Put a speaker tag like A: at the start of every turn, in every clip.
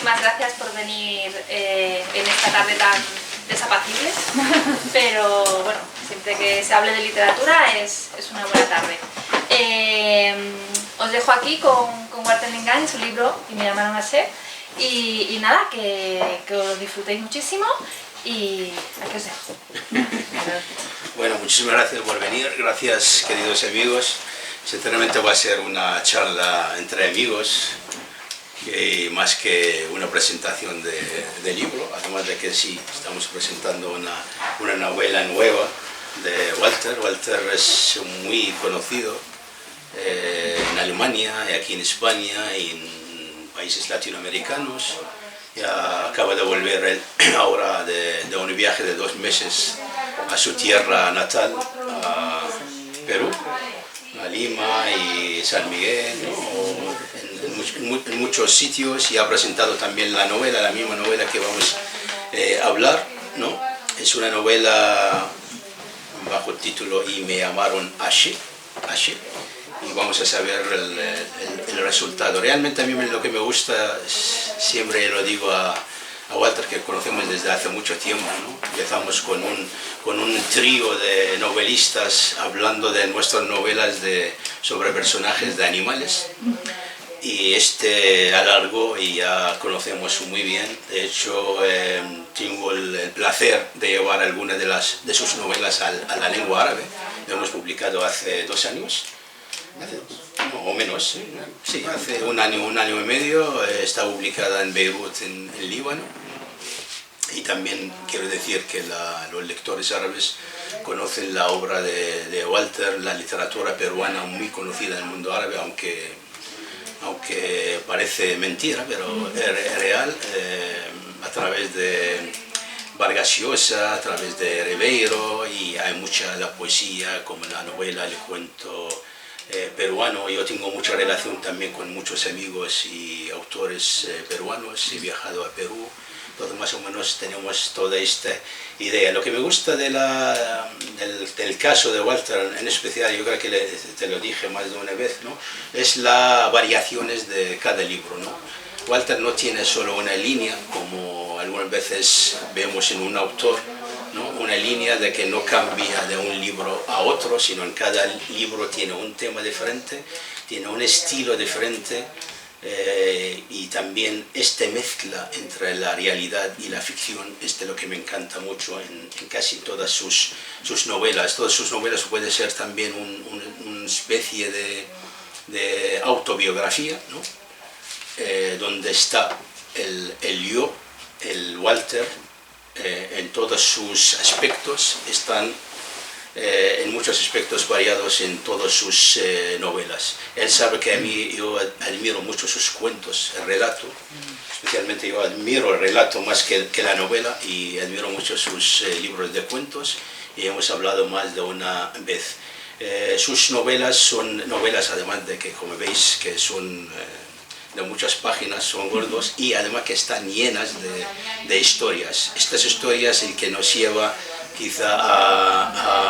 A: muchísimas gracias por venir en esta tarde tan desapacible, pero bueno, siempre que se hable de literatura es una buena tarde. Os dejo aquí con Walter Lingán, su libro Y me llamaron a ser, y nada, que os disfrutéis muchísimo y aquí os dejo.
B: Bueno, muchísimas gracias por venir, gracias queridos amigos. Sinceramente va a ser una charla entre amigos, más que una presentación de libro, además de que sí, estamos presentando una novela nueva de Walter. Walter es muy conocido en Alemania, y aquí en España y en países latinoamericanos. Ya acaba de volver él ahora de un viaje de 2 meses a su tierra natal, a Perú, a Lima y San Miguel, ¿no? En muchos sitios, y ha presentado también la novela, la misma novela que vamos a hablar, ¿no? Es una novela bajo el título Y me llamaron Ashe, y vamos a saber el resultado. Realmente a mí lo que me gusta, siempre lo digo a Walter, que conocemos desde hace mucho tiempo, ¿no? Empezamos con un trío de novelistas hablando de nuestras novelas sobre personajes de animales, y alargó y ya conocemos muy bien. De hecho, tengo el placer de llevar algunas de sus novelas a la lengua árabe. Lo hemos publicado hace 2 años. O menos, sí, hace un año y medio. Está publicada en Beirut, en Líbano, y también quiero decir que los lectores árabes conocen la obra de Walter, la literatura peruana muy conocida en el mundo árabe, aunque parece mentira, pero es real, a través de Vargas Llosa, a través de Ribeiro, y hay mucha la poesía, como la novela, el cuento peruano. Yo tengo mucha relación también con muchos amigos y autores peruanos, he viajado a Perú, entonces más o menos tenemos toda esta idea. Lo que me gusta del caso de Walter en especial, yo creo que te lo dije más de una vez, ¿no? Es las variaciones de cada libro, ¿no? Walter no tiene solo una línea, como algunas veces vemos en un autor, ¿no? Una línea de que no cambia de un libro a otro, sino en cada libro tiene un tema diferente, tiene un estilo diferente, y también mezcla entre la realidad y la ficción. Es lo que me encanta mucho en casi todas sus novelas. Todas sus novelas puede ser también una especie de autobiografía, ¿no? Donde está el yo, el Walter, en todos sus aspectos, están en muchos aspectos variados en todas sus novelas. Él sabe que a mí yo admiro mucho sus cuentos, el relato, especialmente yo admiro el relato más que la novela, y admiro mucho sus libros de cuentos, y hemos hablado más de una vez. Sus novelas son novelas, además de que, como veis, que son de muchas páginas, son gordos, y además que están llenas de historias. Estas historias el que nos lleva quizá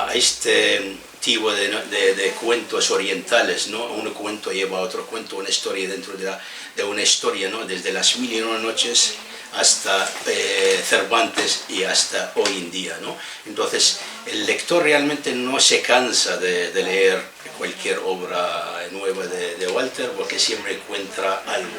B: a este tipo de cuentos orientales, ¿no? Un cuento lleva a otro cuento, una historia dentro de una historia, ¿no? Desde las 1001 noches hasta Cervantes y hasta hoy en día, ¿no? Entonces el lector realmente no se cansa de leer cualquier obra nueva de Walter, porque siempre encuentra algo.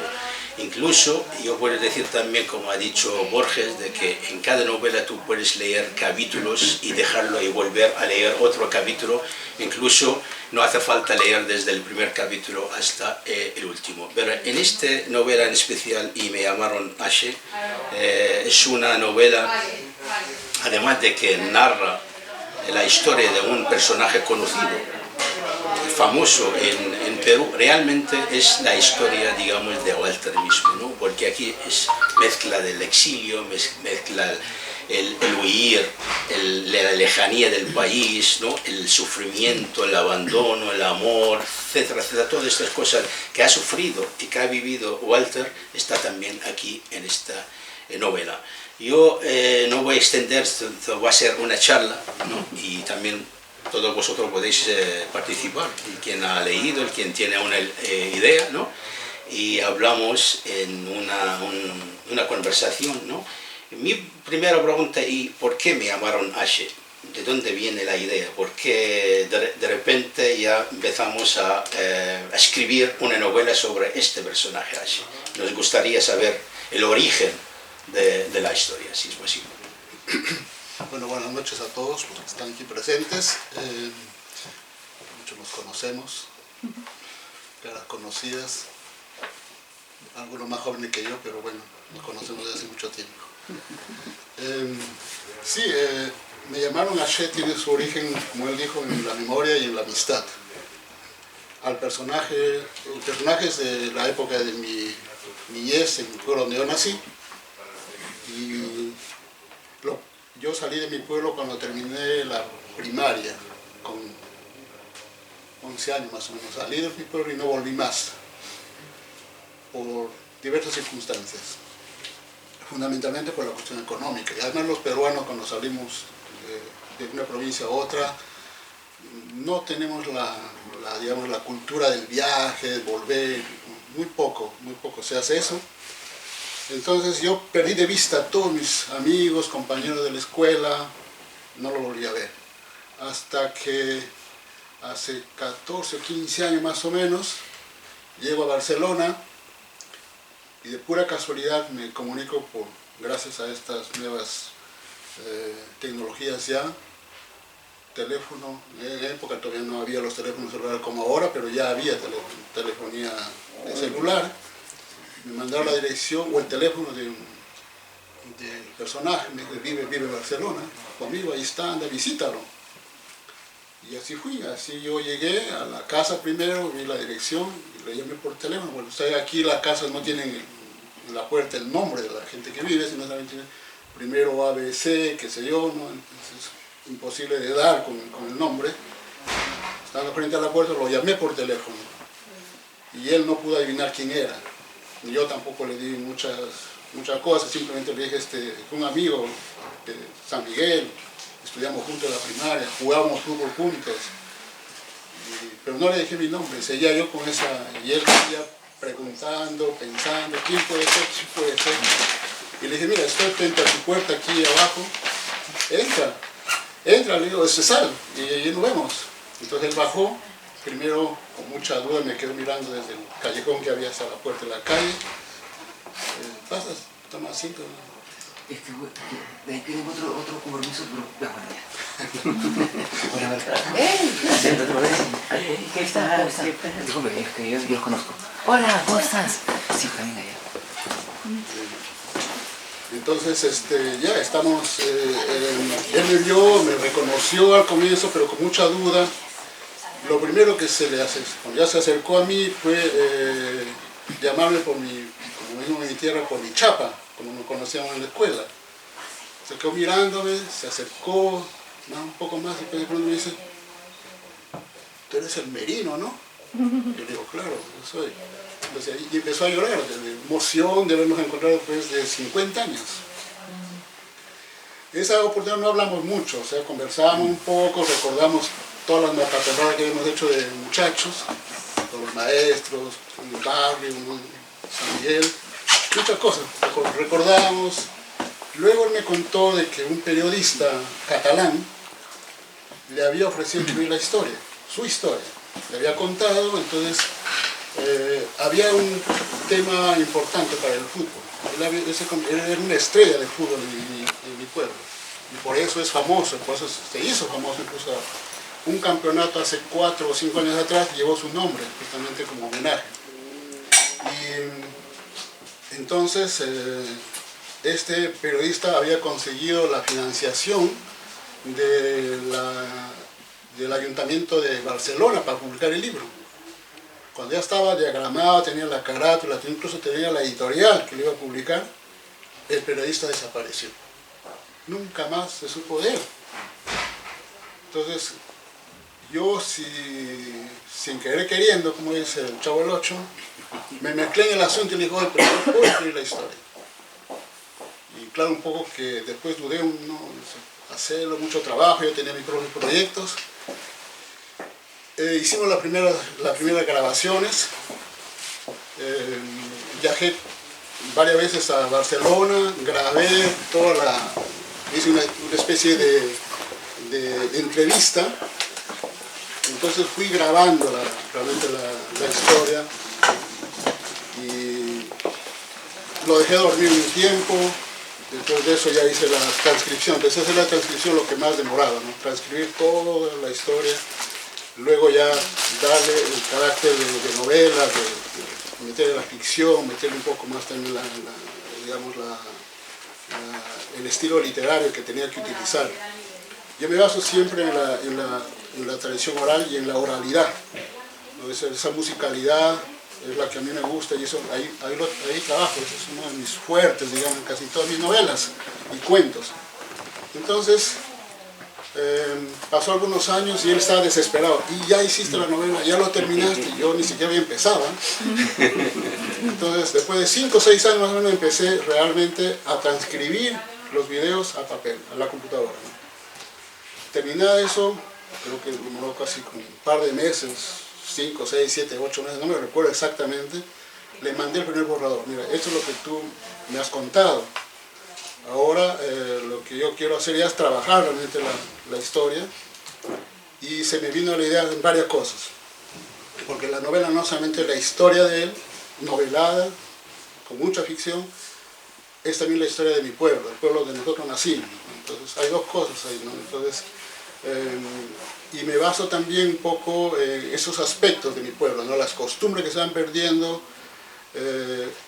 B: Incluso yo puedo decir también, como ha dicho Borges, de que en cada novela tú puedes leer capítulos y dejarlo y volver a leer otro capítulo. Incluso no hace falta leer desde el primer capítulo hasta el último. Pero en esta novela en especial, Y me llamaron Ashe, es una novela, además de que narra la historia de un personaje conocido, famoso en Perú, realmente es la historia, digamos, de Walter mismo, ¿no? Porque aquí es mezcla del exilio, mezcla el huir, la lejanía del país, ¿no? El sufrimiento, el abandono, el amor, etcétera, etcétera. Todas estas cosas que ha sufrido y que ha vivido Walter está también aquí en esta novela. Yo no voy a extender, esto va a ser una charla, ¿no? Y también todos vosotros podéis participar, el quien ha leído, el quien tiene una idea, ¿no? y hablamos en una conversación, ¿no? Mi primera pregunta es ¿por qué me llamaron Ashe? ¿De dónde viene la idea? ¿Por qué de repente ya empezamos a escribir una novela sobre este personaje Ashe? Nos gustaría saber el origen de la historia, si es posible.
C: Bueno, buenas noches a todos los que están aquí presentes. Muchos nos conocemos, caras conocidas, algunos más jóvenes que yo, pero bueno, nos conocemos desde hace mucho tiempo. Sí, me llamaron Ashe, tiene su origen, como él dijo, en la memoria y en la amistad. El personaje es de la época de mi niñez, en el pueblo donde yo nací. Y yo salí de mi pueblo cuando terminé la primaria, con 11 años más o menos. Salí de mi pueblo y no volví más, por diversas circunstancias. Fundamentalmente por la cuestión económica. Y además los peruanos, cuando salimos de una provincia a otra, no tenemos digamos, la cultura del viaje, de volver, muy poco se hace eso. Entonces yo perdí de vista a todos mis amigos, compañeros de la escuela, no lo volví a ver. Hasta que hace 14 o 15 años más o menos, llego a Barcelona y de pura casualidad me comunico gracias a estas nuevas tecnologías ya, teléfono. En la época todavía no había los teléfonos celulares como ahora, pero ya había telefonía de celular. Me mandaron la dirección o el teléfono del personaje, me dijo, vive en Barcelona, conmigo, ahí está, anda, visítalo. Y así fui, así yo llegué a la casa primero, vi la dirección y le llamé por teléfono. Bueno, ustedes aquí las casas no tienen en la puerta el nombre de la gente que vive, sino solamente tienen primero ABC, qué sé yo, ¿no? Entonces, imposible de dar con el nombre. Estando frente a la puerta, lo llamé por teléfono y él no pudo adivinar quién era. Yo tampoco le di muchas cosas, simplemente le dije, un amigo de San Miguel, estudiamos juntos en la primaria, jugábamos fútbol juntos, pero no le dije mi nombre, seguía yo con esa, y él seguía preguntando, pensando, ¿quién puede ser? ¿Quién puede ser? Y le dije, mira, estoy frente a tu puerta aquí abajo, entra, le digo, sal, y ahí nos vemos. Entonces él bajó. Primero, con mucha duda, me quedo mirando desde el callejón que había hasta la puerta de la calle. ¿Pasas? Toma asiento.
D: De ahí tengo otro compromiso, pero bueno, a ver. ¿Qué está? Disculpe, es que yo los conozco. Hola, ¿cómo estás? Sí, también allá.
C: Entonces, ya estamos, él me vio, me reconoció al comienzo, pero con mucha duda. Lo primero que se le hace, cuando ya se acercó a mí, fue llamarme como mismo en mi tierra, por mi chapa, como nos conocíamos en la escuela. Se quedó mirándome, se acercó un poco más, y de pronto me dice, tú eres el Merino, ¿no? Yo le digo, claro, yo soy. Entonces, y empezó a llorar, de emoción de habernos encontrado después de 50 años. En esa oportunidad no hablamos mucho, o sea, conversamos un poco, recordamos todas las macaperradas que habíamos hecho de muchachos, con los maestros, en el barrio, en San Miguel, muchas cosas, recordamos. Luego él me contó de que un periodista catalán le había ofrecido escribir la historia, su historia, le había contado, entonces había un tema importante para el fútbol. Él era una estrella del fútbol en mi pueblo, y por eso es famoso, por eso se hizo famoso incluso. Un campeonato hace 4 o 5 años atrás llevó su nombre, justamente como homenaje. Y entonces, este periodista había conseguido la financiación del Ayuntamiento de Barcelona para publicar el libro. Cuando ya estaba diagramado, tenía la carátula, incluso tenía la editorial que lo iba a publicar, el periodista desapareció. Nunca más se supo de él. Entonces, yo, sin querer queriendo, como dice el Chavo del Ocho, me mezclé en el asunto y le dije, oye, pero yo puedo escribir la historia. Y claro, un poco que después dudé hacerlo, mucho trabajo, yo tenía mis propios proyectos. Hicimos las primeras grabaciones. Viajé varias veces a Barcelona, grabé hice una especie de entrevista, entonces fui grabando realmente la historia y lo dejé dormir un tiempo. Después de eso ya hice la transcripción. Empecé a hacer la transcripción lo que más demoraba, ¿no? Transcribir toda la historia, luego ya darle el carácter de novela, de meterle la ficción, meterle un poco más también el estilo literario que tenía que utilizar. Yo me baso siempre en la tradición oral y en la oralidad, ¿no? Esa musicalidad es la que a mí me gusta y eso, ahí trabajo, eso es uno de mis fuertes, digamos, en casi todas mis novelas y cuentos. Entonces, pasó algunos años y él estaba desesperado. Y ya hiciste la novela, ya lo terminaste, y yo ni siquiera había empezado. Entonces, después de 5 o 6 años más o menos, empecé realmente a transcribir los videos a papel, a la computadora, ¿no? Terminada eso, creo que demoró casi un par de meses, 5, 6, 7, 8 meses, no me recuerdo exactamente. Le mandé el primer borrador. Mira, esto es lo que tú me has contado. Ahora lo que yo quiero hacer ya es trabajar realmente la historia, y se me vino la idea de varias cosas, porque la novela no solamente es la historia de él, novelada, con mucha ficción, es también la historia de mi pueblo, el pueblo donde nosotros nacimos. Entonces hay dos cosas ahí, ¿no? Entonces, y me baso también un poco en esos aspectos de mi pueblo, ¿no? Las costumbres que se van perdiendo,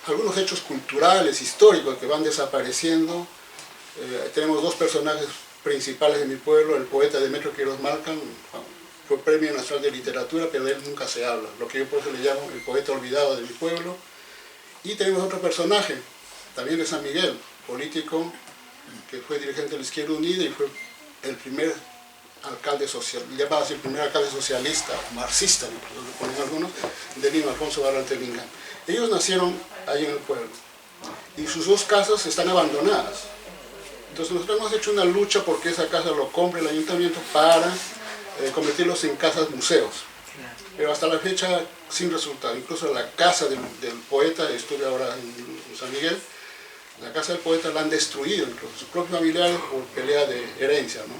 C: algunos hechos culturales, históricos que van desapareciendo. Tenemos dos personajes principales de mi pueblo, el poeta Demetrio Quiroz Malcan, fue Premio Nacional de Literatura, pero de él nunca se habla, lo que yo por eso le llamo el poeta olvidado de mi pueblo. Y tenemos otro personaje, también de San Miguel, político, que fue dirigente de la Izquierda Unida y fue el primer alcalde social, llamado así el primer alcalde socialista, marxista, lo ponen algunos, de Lima, Alfonso Barrante Lingán. Ellos nacieron ahí en el pueblo y sus dos casas están abandonadas. Entonces nosotros hemos hecho una lucha porque esa casa lo compre el ayuntamiento para convertirlos en casas museos. Pero hasta la fecha sin resultado. Incluso la casa del poeta, estuve ahora en San Miguel, la casa del poeta la han destruido, incluso sus propios familiares, por pelea de herencia, ¿no?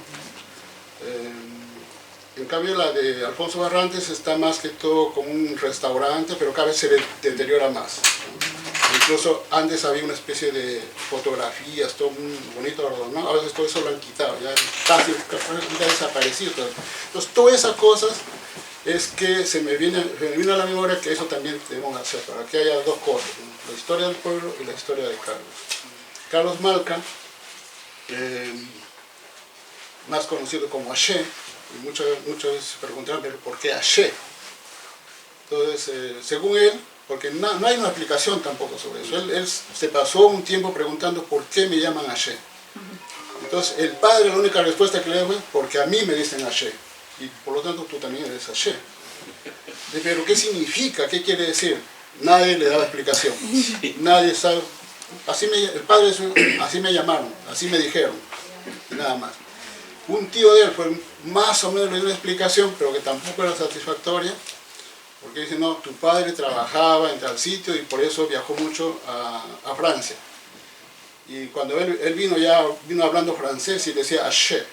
C: En cambio la de Alfonso Barrantes está más que todo como un restaurante, pero cada vez se deteriora más, ¿no? Incluso antes había una especie de fotografías, todo muy bonito, ¿no? A veces todo eso lo han quitado, ya casi ha desaparecido. Entonces todas esas cosas es que se me viene a la memoria que eso también debemos hacer, para que haya dos cosas, ¿no? La historia del pueblo y la historia de Carlos. Carlos Malcan, más conocido como Aché, y muchas veces se preguntaban, pero ¿por qué Aché? Entonces, según él, porque no hay una explicación tampoco sobre eso, él se pasó un tiempo preguntando por qué me llaman Aché. Entonces, el padre, la única respuesta que le dio fue, porque a mí me dicen Aché, y por lo tanto tú también eres Aché. Pero ¿qué significa? ¿Qué quiere decir? Nadie le daba explicación, nadie sabe. El padre dice, así me llamaron, así me dijeron, y nada más. Un tío de él fue más o menos le dio una explicación, pero que tampoco era satisfactoria, porque dice, no, tu padre trabajaba en tal sitio y por eso viajó mucho a Francia. Y cuando él vino hablando francés y decía Aché,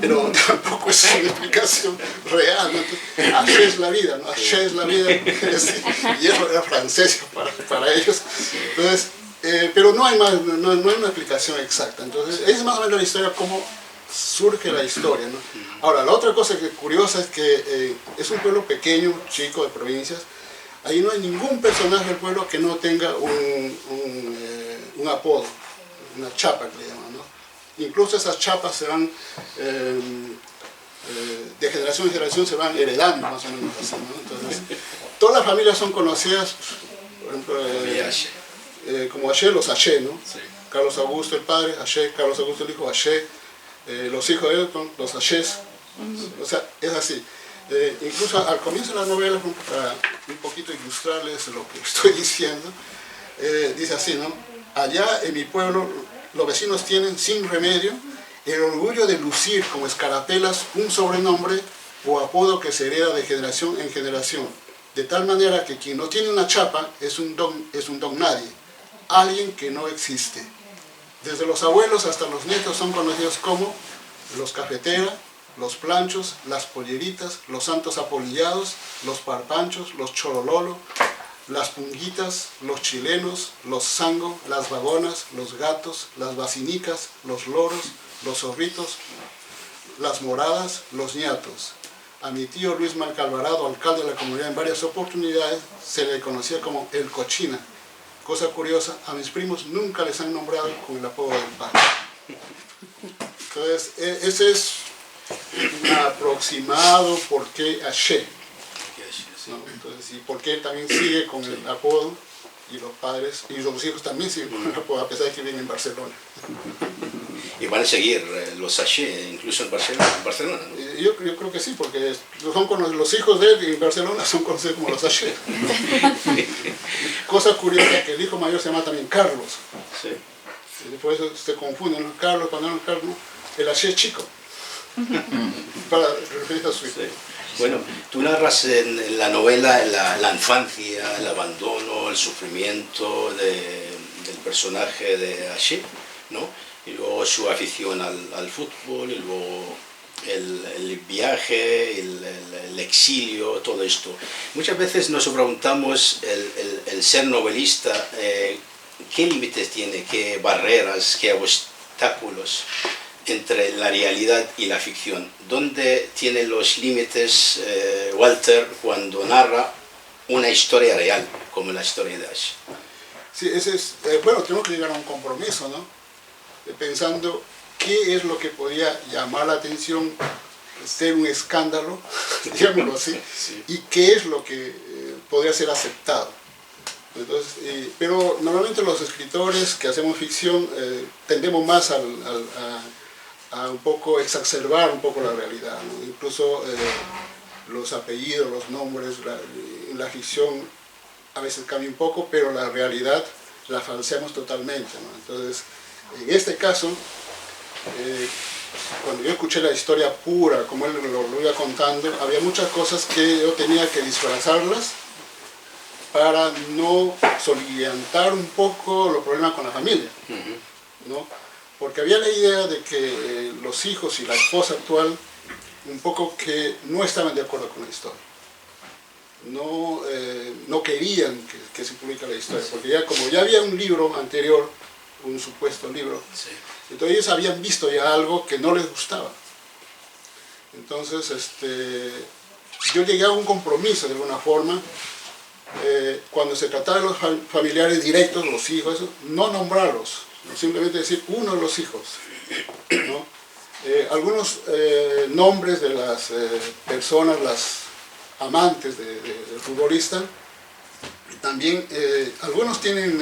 C: pero tampoco es una explicación real, ¿no? Aché es la vida, ¿no? Aché es la vida, y eso era francés para ellos. Entonces, pero no hay una explicación exacta. Entonces, es más o menos la historia, cómo surge la historia, ¿no? Ahora, la otra cosa que es curiosa es que es un pueblo pequeño, chico, de provincias. Ahí no hay ningún personaje del pueblo que no tenga un apodo, una chapa que le llaman, ¿no? Incluso esas chapas se van, de generación en generación se van heredando, más o menos así, ¿no? Entonces, todas las familias son conocidas, por ejemplo, como Aché, los Aché, ¿no? Sí. Carlos Augusto el padre, Aché, Carlos Augusto el hijo, Aché, los hijos de él, los Achés, o sea, es así. Incluso al comienzo de la novela, para un poquito ilustrarles lo que estoy diciendo, dice así, ¿no? Allá en mi pueblo los vecinos tienen sin remedio el orgullo de lucir como escarapelas un sobrenombre o apodo que se hereda de generación en generación. De tal manera que quien no tiene una chapa es un don nadie, alguien que no existe. Desde los abuelos hasta los nietos son conocidos como los cafeteras, los planchos, las polleritas, los santos apolillados, los parpanchos, los chorololo, las punguitas, los chilenos, los zango, las vagonas, los gatos, las basinicas, los loros, los zorritos, las moradas, los ñatos. A mi tío Luis Malcalvarado, alcalde de la comunidad en varias oportunidades, se le conocía como el cochina. Cosa curiosa, a mis primos nunca les han nombrado con el apodo del padre. Entonces, ese es un aproximado por qué Ashe, ¿no? Entonces, y por qué él también sigue con el apodo, y los padres y los hijos también siguen con el apodo, a pesar de que viven en Barcelona.
B: Y van a seguir los Ashe, incluso en Barcelona, ¿no?
C: Yo creo que sí, porque son con los hijos de él en Barcelona son conocidos como los Ashe. Cosa curiosa, que el hijo mayor se llama también Carlos.
B: Sí.
C: Y por eso se confunden, ¿no? Carlos, cuando no Carlos, el Ashe chico. Para referirse a su hijo.
B: Sí. Bueno, tú narras en la novela la infancia, el abandono, el sufrimiento del personaje de Ashe, ¿no? Y luego su afición al fútbol, y luego el viaje, el exilio, todo esto. Muchas veces nos preguntamos, el ser novelista, ¿qué límites tiene, qué barreras, qué obstáculos entre la realidad y la ficción? ¿Dónde tiene los límites Walter cuando narra una historia real, como la historia de Ashe?
C: Sí, ese es, bueno, tenemos que llegar a un compromiso, ¿no? Pensando qué es lo que podía llamar la atención, ser un escándalo, digámoslo así,
B: Sí.
C: y qué es lo que podría ser aceptado. Entonces, pero normalmente los escritores que hacemos ficción tendemos más a un poco exacerbar un poco la realidad, ¿no? Incluso los apellidos, los nombres, la ficción a veces cambia un poco, pero la realidad la falseamos totalmente, ¿no? Entonces, en este caso, cuando yo escuché la historia pura, como él lo iba contando, había muchas cosas que yo tenía que disfrazarlas para no soliviantar un poco los problemas con la familia, ¿no? Porque había la idea de que los hijos y la esposa actual un poco que no estaban de acuerdo con la historia. No querían que se publique la historia, porque ya como ya había un libro anterior, un supuesto libro,
B: Sí.
C: entonces ellos habían visto ya algo que no les gustaba. Entonces yo llegué a un compromiso de alguna forma, cuando se trataba de los familiares directos, los hijos, eso, no nombrarlos, no simplemente decir uno de los hijos, ¿no? Algunos nombres de las personas, las amantes del futbolista, también algunos tienen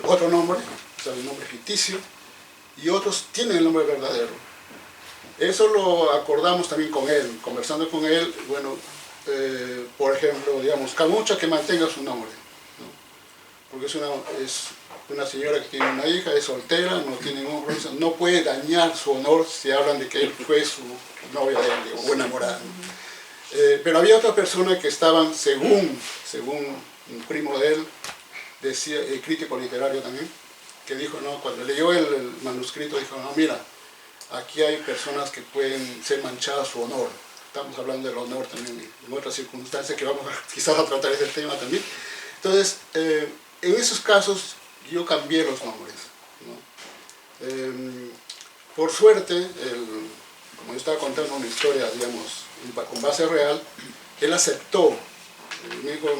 C: otro nombre, o sea, un nombre ficticio, y otros tienen el nombre verdadero. Eso lo acordamos también con él, conversando con él, bueno, por ejemplo, digamos, Camucha que mantenga su nombre, ¿no? Porque es una señora que tiene una hija, es soltera, no tiene ningún compromiso, no puede dañar su honor si hablan de que él fue su novia de él, o enamorada. Pero había otra persona que estaban, según un primo de él, decía, crítico literario también, que dijo, no, cuando leyó el manuscrito, dijo, no, mira, aquí hay personas que pueden ser manchadas su honor. Estamos hablando del honor también en otras circunstancias que vamos quizás a tratar ese tema también. Entonces, en esos casos yo cambié los nombres, ¿no? Por suerte, como yo estaba contando una historia, digamos, con base real, él aceptó.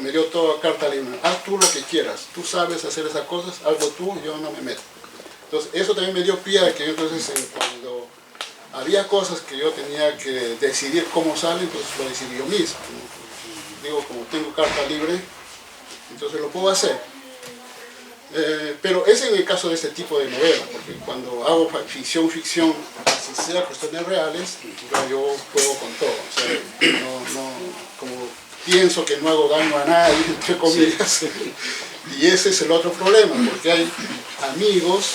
C: Me dio toda carta libre. Haz tú lo que quieras, tú sabes hacer esas cosas, hazlo tú, yo no me meto. Entonces, eso también me dio pie a que entonces cuando había cosas que yo tenía que decidir cómo sale, entonces lo decidí yo mismo. Digo, como tengo carta libre, entonces lo puedo hacer. Pero es en el caso de este tipo de novela, porque cuando hago ficción, si sea cuestiones reales, yo juego con todo. O sea, como pienso que no hago daño a nadie, entre comillas. Sí. Y ese es el otro problema, porque hay amigos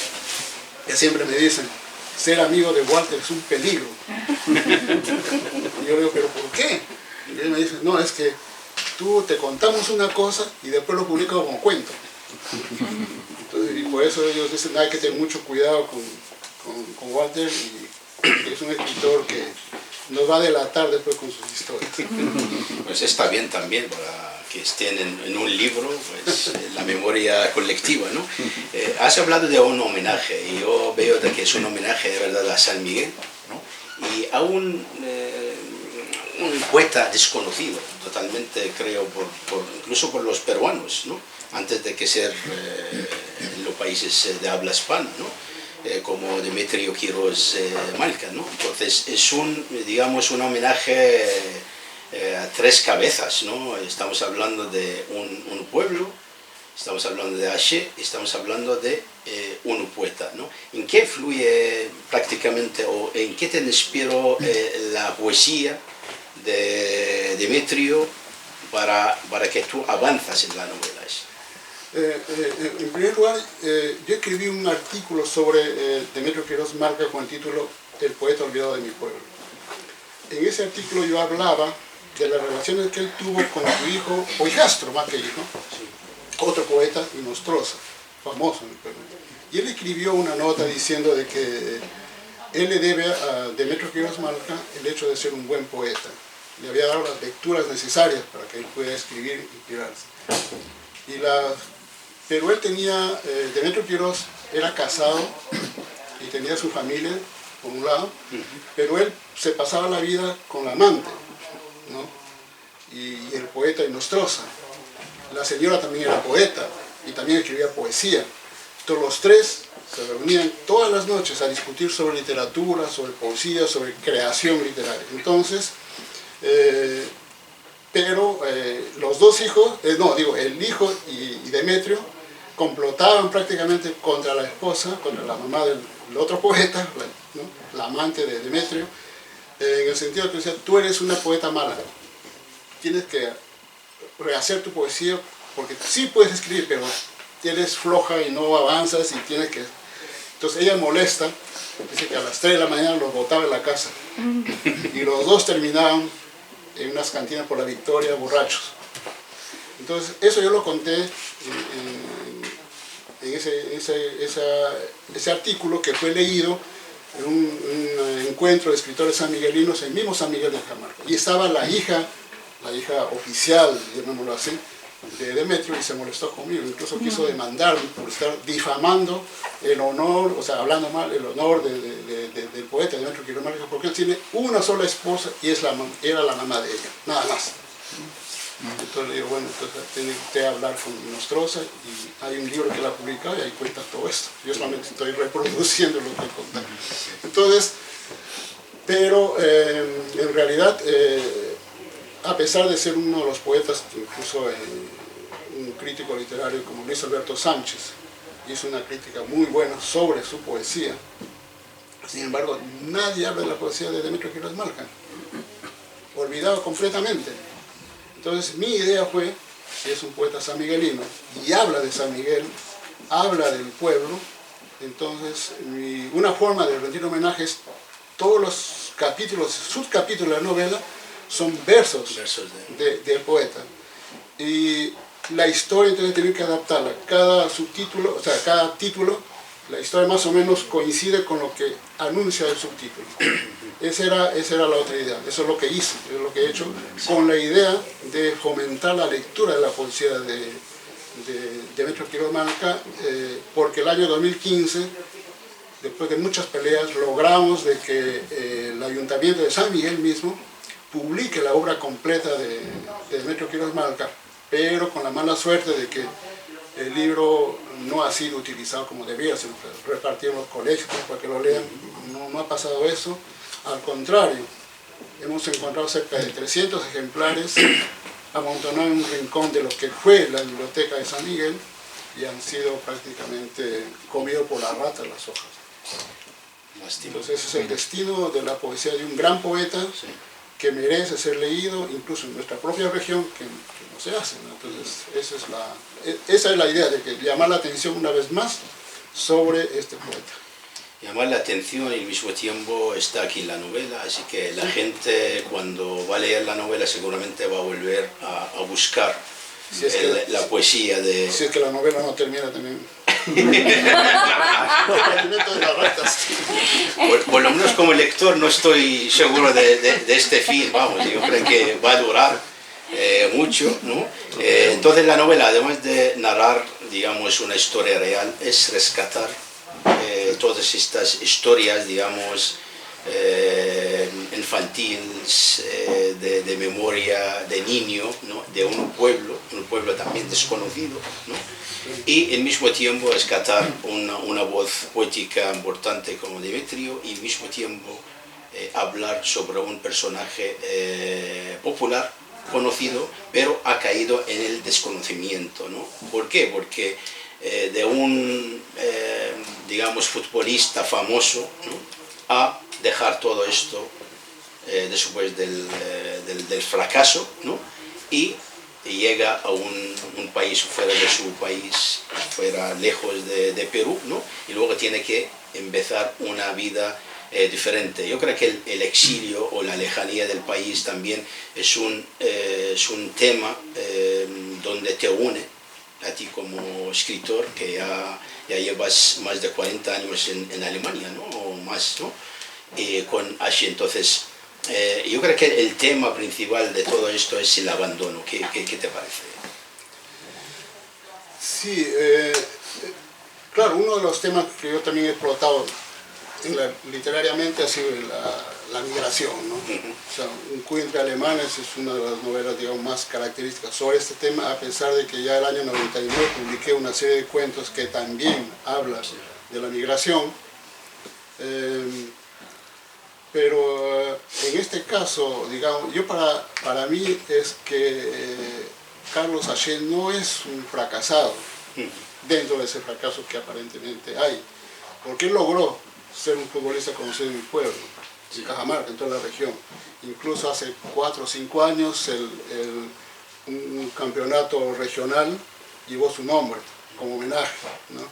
C: que siempre me dicen, ser amigo de Walter es un peligro. Y yo digo, ¿pero por qué? Y él me dice, no, es que tú te contamos una cosa y después lo publicas como cuento. Entonces, y por eso ellos dicen, hay que tener mucho cuidado con Walter, y es un escritor que nos va a delatar después con sus historias.
B: Pues está bien también para que estén en un libro, pues la memoria colectiva, ¿no? Has hablado de un homenaje, y yo veo de que es un homenaje de verdad a San Miguel, ¿no? Y a un poeta desconocido, totalmente creo, incluso por los peruanos, ¿no? Antes de que ser en los países de habla hispana, ¿no? Como Demetrio Quirós Malca, ¿no? Entonces es digamos, un homenaje a tres cabezas, ¿no? Estamos hablando de un pueblo, estamos hablando de Aché, estamos hablando de un poeta, ¿no? ¿En qué fluye prácticamente, o en qué te inspiró la poesía de Demetrio para que tú avanzas en la novela?
C: En primer lugar, yo escribí un artículo sobre Demetrio Quirós Malca con el título El poeta olvidado de mi pueblo. En ese artículo yo hablaba de las relaciones que él tuvo con su hijo, o hijastro más que hijo, otro poeta, Nostroza, famoso en el Perú. Y él escribió una nota diciendo de que él le debe a Demetrio Quirós Malca el hecho de ser un buen poeta. Le había dado las lecturas necesarias para que él pudiera escribir e inspirarse. Pero él tenía, Demetrio Quirós era casado y tenía su familia, por un lado, pero él se pasaba la vida con la amante, ¿no? Y el poeta Nostroza. La señora también era poeta y también escribía poesía. Entonces los tres se reunían todas las noches a discutir sobre literatura, sobre poesía, sobre creación literaria. Entonces, los dos hijos, el hijo y Demetrio, complotaban prácticamente contra la esposa, contra la mamá del otro poeta, ¿no? La amante de Demetrio, en el sentido que decía, tú eres una poeta mala, tienes que rehacer tu poesía, porque sí puedes escribir, pero eres floja y no avanzas y tienes que... Entonces ella molesta, dice que a las 3 de la mañana los botaba en la casa, y los dos terminaban en unas cantinas por la Victoria, borrachos. Entonces eso yo lo conté en ese artículo que fue leído en un encuentro de escritores sanmiguelinos en el mismo San Miguel de Cajamarca. Y estaba la hija oficial, llamémoslo así, de Demetrio, y se molestó conmigo, incluso quiso demandarme por estar difamando el honor, o sea, hablando mal el honor del poeta Demetrio Quirós Malca, porque él tiene una sola esposa y era la mamá de ella, nada más. Entonces le digo, bueno, entonces tiene que hablar con Nostroza, y hay un libro que él ha publicado y ahí cuenta todo esto. Yo solamente estoy reproduciendo lo que conté. Entonces, pero en realidad, a pesar de ser uno de los poetas, incluso un crítico literario como Luis Alberto Sánchez hizo una crítica muy buena sobre su poesía, sin embargo, nadie habla de la poesía de Demetrio Quirós Malca, olvidado completamente. Entonces mi idea fue, si es un poeta sanmiguelino y habla de San Miguel, habla del pueblo, entonces una forma de rendir homenaje es todos los capítulos, subcapítulos de la novela son versos del poeta. Y la historia entonces tiene que adaptarla. Cada subtítulo, o sea, cada título, la historia más o menos coincide con lo que anuncia el subtítulo. Esa era la otra idea, eso es lo que hice, es lo que he hecho con la idea de fomentar la lectura de la poesía de Demetrio Quirós Malca, porque el año 2015, después de muchas peleas, logramos de que el Ayuntamiento de San Miguel mismo publique la obra completa de Demetrio Quirós Malca, pero con la mala suerte de que el libro no ha sido utilizado como debía ser, repartido en los colegios para que lo lean. No ha pasado eso. Al contrario, hemos encontrado cerca de 300 ejemplares amontonados en un rincón de lo que fue la biblioteca de San Miguel, y han sido prácticamente comidos por la rata las hojas. Entonces ese es el destino de la poesía de un gran poeta, sí, que merece ser leído, incluso en nuestra propia región, que no se hace, ¿no? Entonces esa es la idea, de que llamar la atención una vez más sobre este poeta.
B: llamar la atención y al mismo tiempo está aquí la novela, así que la gente cuando va a leer la novela seguramente va a volver a buscar
C: Si es que,
B: la poesía de...
C: Si es que la novela no termina también.
B: Por lo menos como lector no estoy seguro de este fin, vamos, yo creo que va a durar mucho, ¿no? Entonces la novela, además de narrar, digamos, una historia real, es rescatar todas estas historias, digamos, infantiles, de memoria de niño, ¿no? De un pueblo también desconocido, ¿no? Y al mismo tiempo rescatar una voz poética importante como Demetrio y al mismo tiempo hablar sobre un personaje popular, conocido, pero ha caído en el desconocimiento, ¿no? ¿Por qué? Porque de un, digamos, futbolista famoso, ¿no? A dejar todo esto después del fracaso, ¿no? Y llega a un país fuera de su país, fuera lejos de Perú, ¿no? Y luego tiene que empezar una vida diferente. Yo creo que el exilio o la lejanía del país también es un tema donde te une a ti como escritor, que ya llevas más de 40 años en Alemania, ¿no? O más, ¿no? Con Ashi. Entonces, yo creo que el tema principal de todo esto es el abandono. ¿Qué te parece?
C: Sí, claro, uno de los temas que yo también he explotado literariamente ha sido la migración, ¿no? O sea, Un cuento de alemanes es una de las novelas, digamos, más características sobre este tema, a pesar de que ya el año 99 publiqué una serie de cuentos que también hablan de la migración. Pero en este caso, digamos, para mí es que Carlos Haché no es un fracasado dentro de ese fracaso que aparentemente hay, porque él logró ser un futbolista conocido en mi pueblo, en Cajamarca, en toda la región. Incluso hace 4 o 5 años un campeonato regional llevó su nombre como homenaje, ¿no?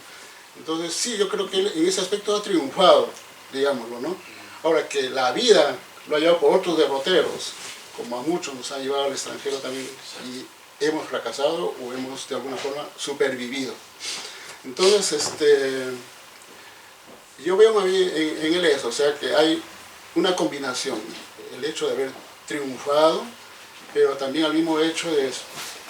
C: Entonces sí, yo creo que él en ese aspecto ha triunfado, digámoslo, ¿no? Ahora que la vida lo ha llevado por otros derroteros, como a muchos nos han llevado al extranjero también, y hemos fracasado o hemos de alguna forma supervivido. Entonces, yo veo más bien en él eso, o sea que hay una combinación, el hecho de haber triunfado, pero también al mismo hecho de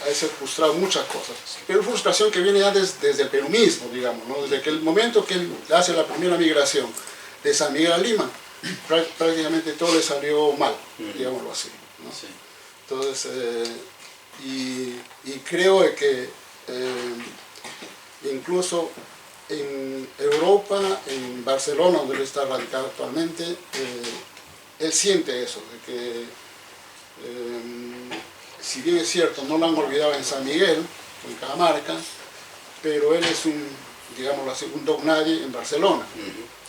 C: haberse frustrado muchas cosas. Pero frustración que viene ya desde el perunismo, digamos, ¿no? Desde que el momento que él hace la primera migración de San Miguel a Lima, prácticamente todo le salió mal, digámoslo así, ¿no? Sí. Entonces, y creo que incluso en Europa, en Barcelona, donde él está radicado actualmente, él siente eso, de que si bien es cierto, no lo han olvidado en San Miguel, en Cajamarca, pero él es digámoslo así, un don nadie en Barcelona.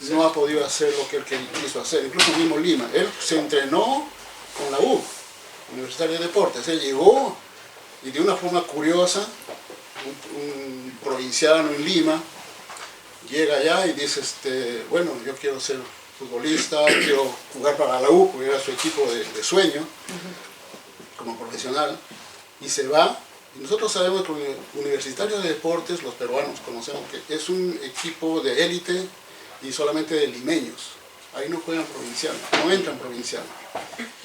C: No ha podido hacer lo que él quiso hacer, incluso mismo Lima. Él se entrenó con la U, Universitaria de Deportes. Él llegó y de una forma curiosa, un provinciano en Lima, llega allá y dice, bueno, yo quiero ser futbolista, quiero jugar para la U, porque era su equipo de sueño, como profesional, y se va. Y nosotros sabemos que Universitario de Deportes, los peruanos conocemos que es un equipo de élite y solamente de limeños. Ahí no juegan provincianos, no entran provincianos.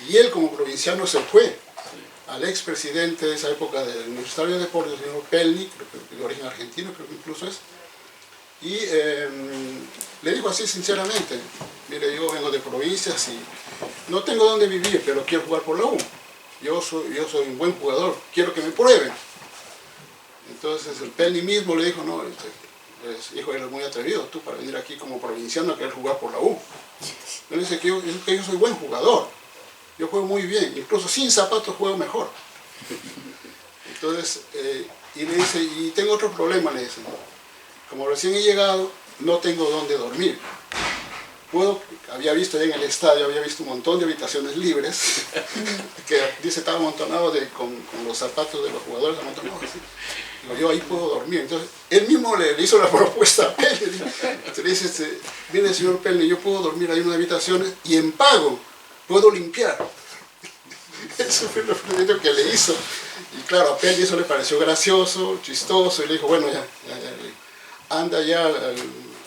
C: Y él como provinciano se fue al expresidente de esa época del Universitario de Deportes, el señor Pelny, de origen argentino, creo que incluso es, y le dijo así sinceramente, mire, yo vengo de provincias y no tengo dónde vivir, pero quiero jugar por la U. Yo soy un buen jugador, quiero que me prueben. Entonces el Pelny mismo le dijo, no, hijo, eres muy atrevido tú para venir aquí como provinciano a querer jugar por la U. Él dice que yo soy buen jugador, yo juego muy bien, incluso sin zapatos juego mejor. Entonces, y le dice, y tengo otro problema, le dice, como recién he llegado, no tengo dónde dormir. había visto ya en el estadio, había visto un montón de habitaciones libres, que dice estaba amontonado con los zapatos de los jugadores amontonados así. Digo, yo ahí puedo dormir. Entonces, él mismo le hizo la propuesta a Pelni. Le dice, mire señor Pelni, yo puedo dormir ahí en unas habitaciones y en pago puedo limpiar. Eso fue el ofrecimiento que le hizo. Y claro, a Pelni eso le pareció gracioso, chistoso, y le dijo, bueno, ya anda ya,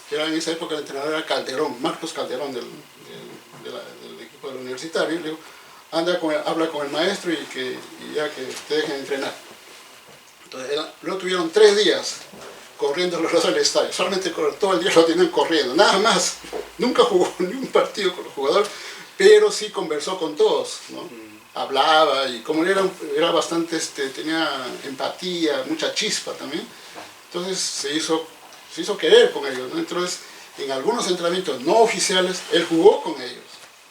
C: que era en esa época el entrenador era Calderón, Marcos Calderón del equipo del Universitario, y le dijo, anda habla con el maestro y ya que te dejen entrenar. Entonces, luego tuvieron 3 días corriendo los dos del estadio, solamente todo el día lo tenían corriendo, nada más. Nunca jugó ni un partido con los jugadores, pero sí conversó con todos, ¿no? Hablaba y como él era bastante, tenía empatía, mucha chispa también, entonces se hizo querer con ellos, ¿no? Entonces, en algunos entrenamientos no oficiales, él jugó con ellos,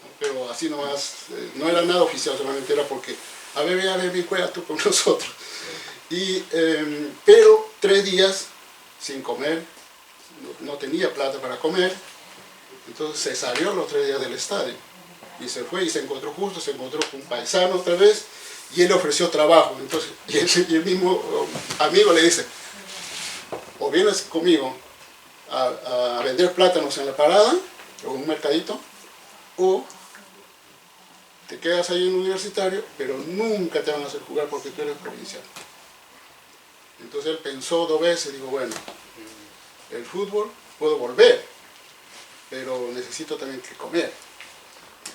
C: ¿no? Pero así nomás, no era nada oficial, solamente era porque, a ver, juega tú con nosotros. Pero 3 días sin comer, no tenía plata para comer, entonces se salió los 3 días del estadio y se fue y se encontró con un paisano otra vez y él le ofreció trabajo. Entonces, y el mismo amigo le dice, o vienes conmigo a vender plátanos en la parada o en un mercadito, o te quedas ahí en un universitario, pero nunca te van a hacer jugar porque tú eres provincial. Entonces él pensó 2 veces, dijo, bueno, el fútbol puedo volver, pero necesito también que comer.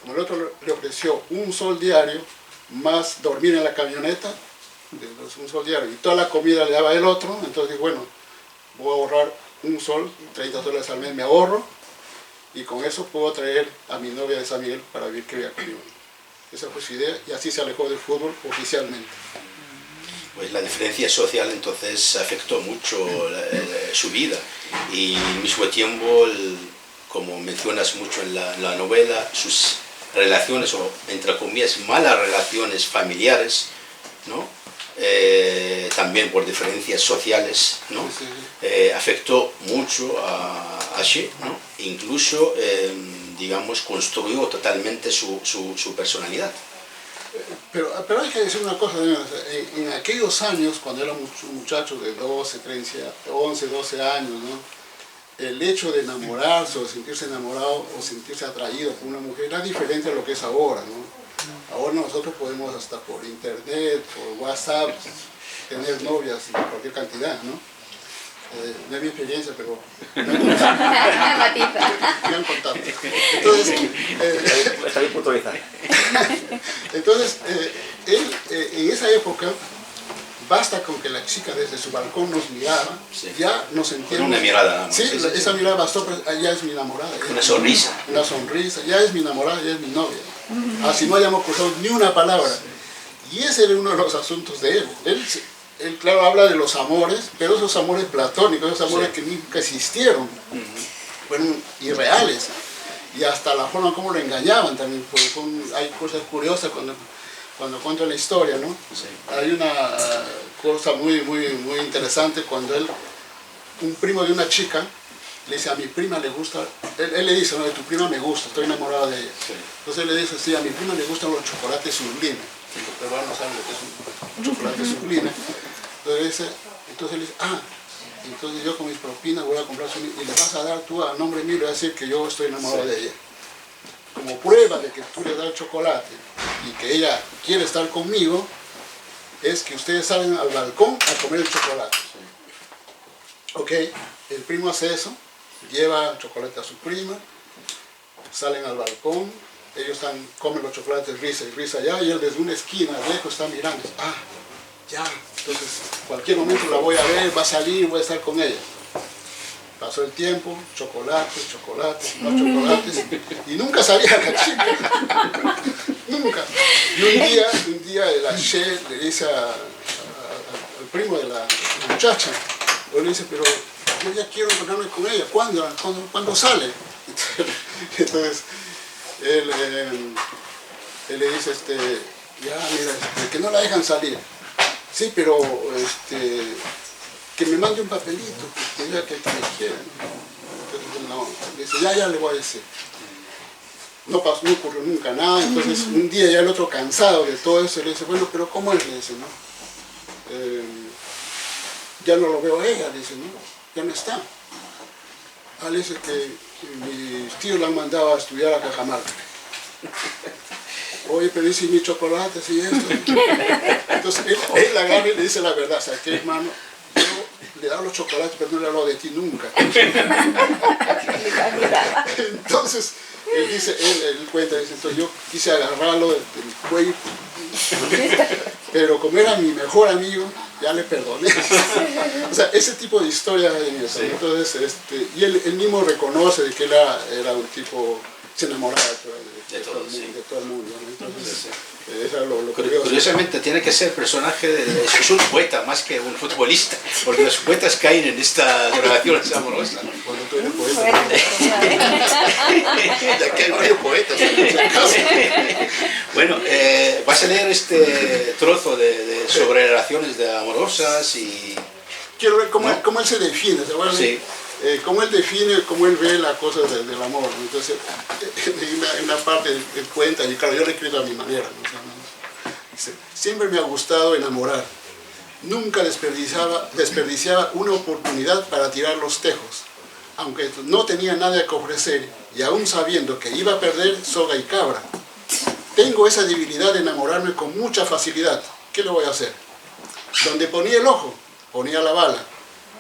C: Como el otro le ofreció un sol diario, más dormir en la camioneta, un sol diario, y toda la comida le daba el otro, entonces dijo, bueno, voy a ahorrar un sol, $30 al mes me ahorro, y con eso puedo traer a mi novia de San Miguel para vivir que viva conmigo. Esa fue su idea, y así se alejó del fútbol oficialmente.
B: Pues la diferencia social entonces afectó mucho su vida y al mismo tiempo, como mencionas mucho en la novela, sus relaciones, o entre comillas, malas relaciones familiares, ¿no? También por diferencias sociales, ¿no? Afectó mucho a Che, ¿no? Incluso, digamos, construyó totalmente su personalidad.
C: Pero hay que decir una cosa, en aquellos años, cuando era un muchacho de 11, 12 años, ¿no? El hecho de enamorarse o sentirse enamorado o sentirse atraído por una mujer era diferente a lo que es ahora, ¿no? Ahora nosotros podemos hasta por internet, por WhatsApp, tener novias de cualquier cantidad, ¿no? No es mi experiencia, pero me han contado. Entonces,
D: está bien puntualizado.
C: Entonces, él en esa época, basta con que la chica desde su balcón nos miraba, sí, ya nos sentíamos...
B: Con una mirada.
C: Sí, sí, esa mirada bastó, pero ya es mi enamorada.
B: Una sonrisa.
C: Una sonrisa, ya es mi enamorada, ya es mi novia. Así no hayamos cruzado ni una palabra. Y ese era uno de los asuntos de él. Él, claro, habla de los amores, pero esos amores platónicos, esos amores, sí, que nunca existieron, fueron irreales. Y hasta la forma como lo engañaban también. Hay cosas curiosas cuando cuento la historia, ¿no? Sí. Hay una cosa muy interesante cuando un primo de una chica, le dice, a mi prima le gusta, él le dice, no, de tu prima me gusta, estoy enamorado de ella. Sí. Entonces él le dice, sí, a mi prima le gustan los chocolates sublimes. Los peruanos saben lo que es un chocolate sublime. Entonces él dice, entonces yo con mis propinas voy a comprar y le vas a dar tú a nombre mío, le vas a decir que yo estoy enamorado, sí, de ella. Como prueba de que tú le das el chocolate y que ella quiere estar conmigo, es que ustedes salen al balcón a comer el chocolate. Sí. Ok, el primo hace eso, lleva el chocolate a su prima, salen al balcón, ellos comen los chocolates, risa y risa allá, y él desde una esquina, lejos, está mirando. Ya, entonces cualquier momento la voy a ver, va a salir, voy a estar con ella. Pasó el tiempo, chocolates, más chocolates, y nunca salía la chica. Nunca. Y un día la Che le dice al primo de la muchacha, le dice, pero yo ya quiero encontrarme con ella, ¿cuándo sale? Entonces, él le dice, ya, mira, que no la dejan salir. Sí, pero que me mande un papelito, que diga que me quieren. Entonces, no, le dice, ya le voy a decir. no ocurrió nunca nada. Entonces un día ya el otro, cansado de todo eso, le dice, bueno, pero ¿cómo es? Le dice, ¿no? Ya no lo veo a ella, le dice, ¿no? Ya no está. Le dice que mis tíos la han mandado a estudiar a Cajamarca. Oye, pero dice mi chocolate, y esto. Entonces él agarra y le dice la verdad, ¿sabes qué, hermano? Yo le he dado los chocolates, pero no le he hablado de ti nunca. Entonces, él dice, él cuenta, dice, entonces yo quise agarrarlo del cuello, pero como era mi mejor amigo, ya le perdoné. O sea, ese tipo de historias en eso. Sí. Entonces, y él mismo reconoce de que él era un tipo, se enamoraba de todo el mundo, ¿no? Entonces, sí. Eso es lo curioso.
B: Curiosamente tiene que ser personaje, es un poeta más que un futbolista, porque los poetas caen en estas relaciones amorosas.
C: Cuando tú eres poeta.
B: Ya que no hay poetas. Bueno, vas a leer este trozo sobre relaciones amorosas y...
C: Quiero ver cómo él se define, ¿sabes? Sí. Cómo él define, cómo él ve las cosas del amor, ¿no? Entonces, en una parte él cuenta, y claro, yo lo he escrito a mi manera, ¿no? O sea, dice, siempre me ha gustado enamorar, nunca desperdiciaba una oportunidad para tirar los tejos, aunque no tenía nada que ofrecer, y aún sabiendo que iba a perder soga y cabra. Tengo esa debilidad de enamorarme con mucha facilidad, ¿qué le voy a hacer? Donde ponía el ojo, ponía la bala,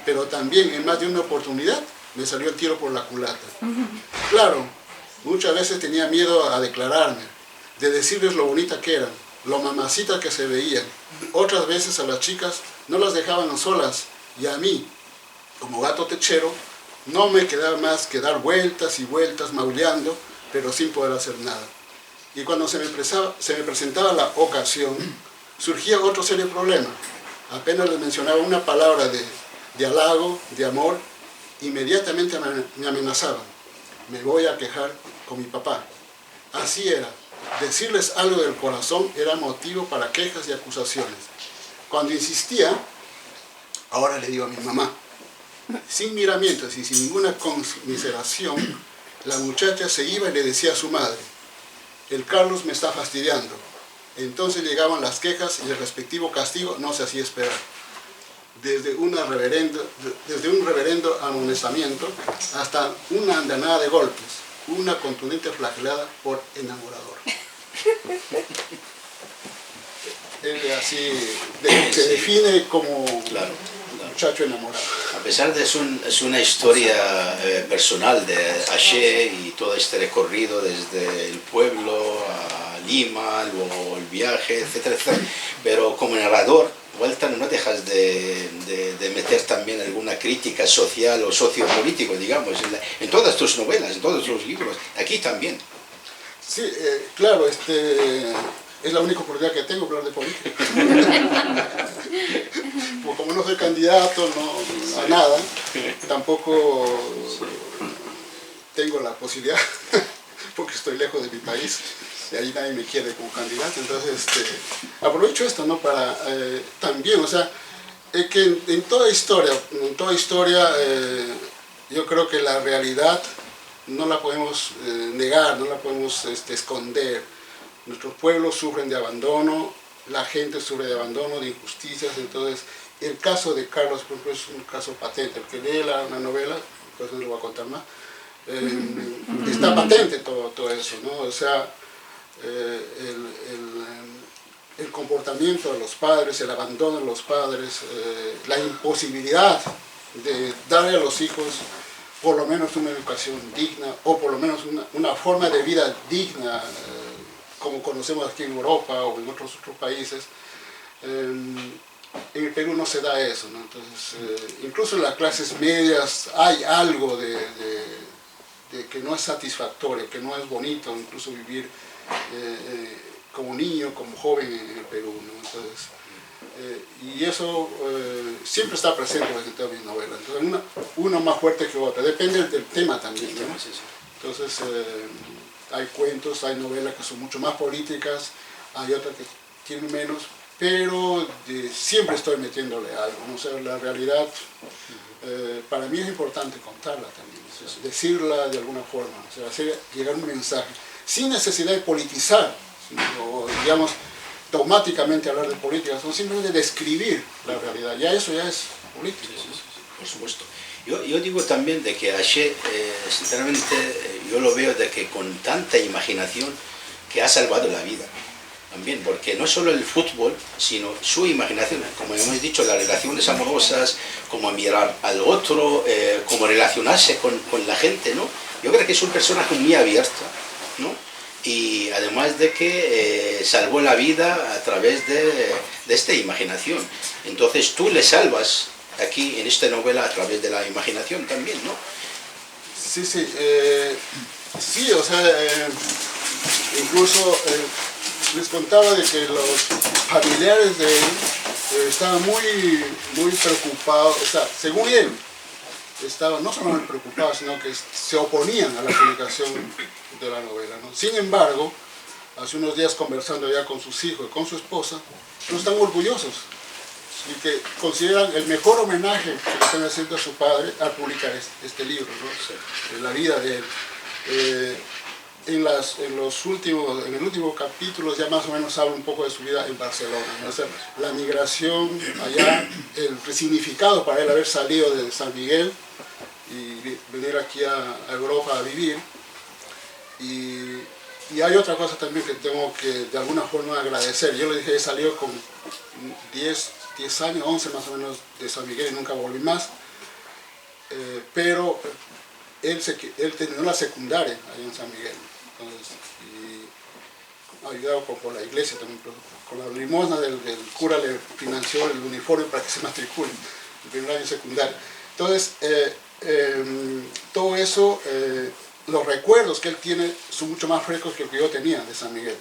C: pero también en más de una oportunidad me salió el tiro por la culata. Claro, muchas veces tenía miedo a declararme, de decirles lo bonita que eran, lo mamacitas que se veían. Otras veces a las chicas no las dejaban solas, y a mí, como gato techero, no me quedaba más que dar vueltas y vueltas maullando, pero sin poder hacer nada. Y cuando se me presentaba la ocasión, surgía otro serio problema. Apenas les mencionaba una palabra de halago, de amor, inmediatamente me amenazaban. Me voy a quejar con mi papá. Así era. Decirles algo del corazón era motivo para quejas y acusaciones. Cuando insistía, ahora le digo a mi mamá, sin miramientos y sin ninguna conmiseración, la muchacha se iba y le decía a su madre, el Carlos me está fastidiando. Entonces llegaban las quejas y el respectivo castigo no se hacía esperar. Desde un reverendo amonestamiento hasta una andanada de golpes, una contundente flagelada por enamorador. Él así se define como muchacho enamorado.
B: A pesar de es una historia personal de Haché y todo este recorrido desde el pueblo a Lima, luego el viaje, etcétera, etcétera, pero como narrador, Walter, no dejas de meter también alguna crítica social o sociopolítico, digamos, en todas tus novelas, en todos los libros, aquí también.
C: Sí, claro, es la única oportunidad que tengo para hablar de política. Como no soy candidato a nada, tampoco tengo la posibilidad, porque estoy lejos de mi país. Y ahí nadie me quiere como candidato, entonces aprovecho esto, ¿no? Para también, o sea, que en toda historia, yo creo que la realidad no la podemos negar, no la podemos esconder. Nuestros pueblos sufren de abandono, la gente sufre de abandono, de injusticias. Entonces el caso de Carlos, por ejemplo, es un caso patente. El que lee la novela, pues no lo voy a contar más, está patente todo eso, ¿no? O sea, el comportamiento de los padres, el abandono de los padres, la imposibilidad de darle a los hijos por lo menos una educación digna, o por lo menos una forma de vida digna, como conocemos aquí en Europa o en otros países. En el Perú no se da eso, ¿no? Entonces, incluso en las clases medias hay algo de que no es satisfactorio, que no es bonito incluso vivir como niño, como joven en el Perú, ¿no? Entonces, y eso siempre está presente en todas mis novelas. Entonces, una más fuerte que otra, depende del tema también, ¿no? Entonces, hay cuentos, hay novelas que son mucho más políticas, hay otras que tienen menos, pero siempre estoy metiéndole algo, ¿no? O sea, la realidad para mí es importante contarla también, o sea, decirla de alguna forma, o sea, hacer llegar un mensaje. sin necesidad de politizar, o digamos, dogmáticamente hablar de política, sino simplemente describir la realidad. Ya eso ya es política.
B: Por supuesto. Yo digo también de que Haché, sinceramente, yo lo veo de que con tanta imaginación que ha salvado la vida. También, porque no solo el fútbol, sino su imaginación, como hemos dicho, las relaciones amorosas, como mirar al otro, como relacionarse con la gente, ¿no? Yo creo que es un personaje muy abierto, ¿no? Y además de que salvó la vida a través de esta imaginación. Entonces tú le salvas aquí en esta novela a través de la imaginación también, ¿no?
C: Sí, sí. Sí, o sea, incluso les contaba de que los familiares de él estaban muy preocupados, o sea, según él, estaban no solamente preocupados, sino que se oponían a la publicación de la novela, ¿no? Sin embargo, hace unos días conversando ya con sus hijos y con su esposa, no están orgullosos y que consideran el mejor homenaje que le están haciendo a su padre al publicar este libro, ¿no? La vida de él. En el último capítulo ya más o menos habla un poco de su vida en Barcelona, ¿no? O sea, la migración allá, el significado para él haber salido de San Miguel y venir aquí a Europa a vivir. Y hay otra cosa también que tengo que de alguna forma agradecer. Yo le dije, he salido con 10 años, 11 más o menos de San Miguel y nunca volví más, pero él terminó la secundaria ahí en San Miguel. Entonces, y ayudado con la iglesia también, con la limosna del cura le financió el uniforme para que se matricule el primer año secundario. Entonces, todo eso, los recuerdos que él tiene son mucho más frescos que el que yo tenía de San Miguel.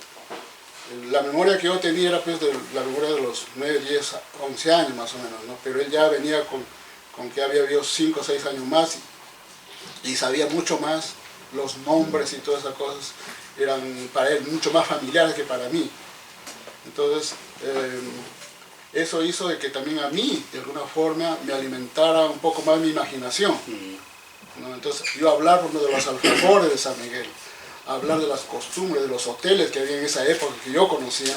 C: La memoria que yo tenía era pues la memoria de los 9, 10, 11 años más o menos, ¿no? Pero él ya venía con que había habido 5 o 6 años más y sabía mucho más. Los nombres y todas esas cosas eran para él mucho más familiares que para mí. Entonces, eso hizo de que también a mí, de alguna forma, me alimentara un poco más mi imaginación, ¿no? Entonces, yo hablar de los alfajores de San Miguel, hablar de las costumbres, de los hoteles que había en esa época que yo conocía.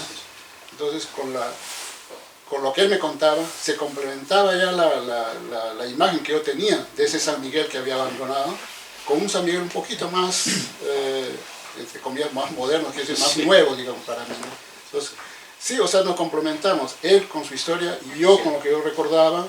C: Entonces, con lo que él me contaba, se complementaba ya la imagen que yo tenía de ese San Miguel que había abandonado, con un San Miguel un poquito más, entre comillas, más moderno, que es más nuevo, digamos, para mí, ¿no? Entonces, sí, o sea, nos complementamos, él con su historia y yo con lo que yo recordaba,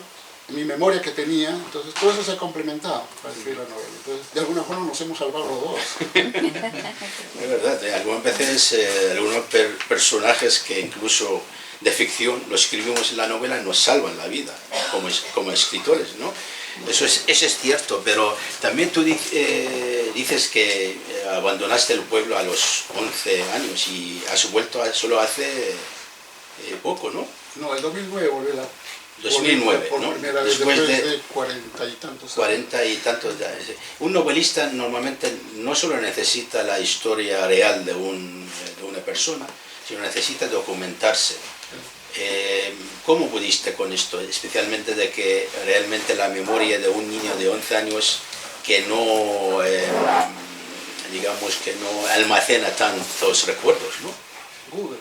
C: mi memoria que tenía, entonces todo eso se ha complementado para escribir la novela. Entonces, de alguna forma nos hemos salvado los dos.
B: Es verdad, algunas veces algunos personajes que incluso de ficción lo escribimos en la novela nos salvan la vida como escritores, ¿no? Eso es cierto, pero también tú dices que abandonaste el pueblo a los 11 años y has vuelto solo hace poco, ¿no?
C: No, el 2009 volví
B: 2009,
C: por
B: ¿no?
C: primera vez, después de 40 y tantos años.
B: 40 y tantos años. Un novelista normalmente no solo necesita la historia real de una persona, sino necesita documentarse. ¿Cómo pudiste con esto? Especialmente de que realmente la memoria de un niño de 11 años que no, digamos, que no almacena tantos recuerdos, ¿no?
C: Google.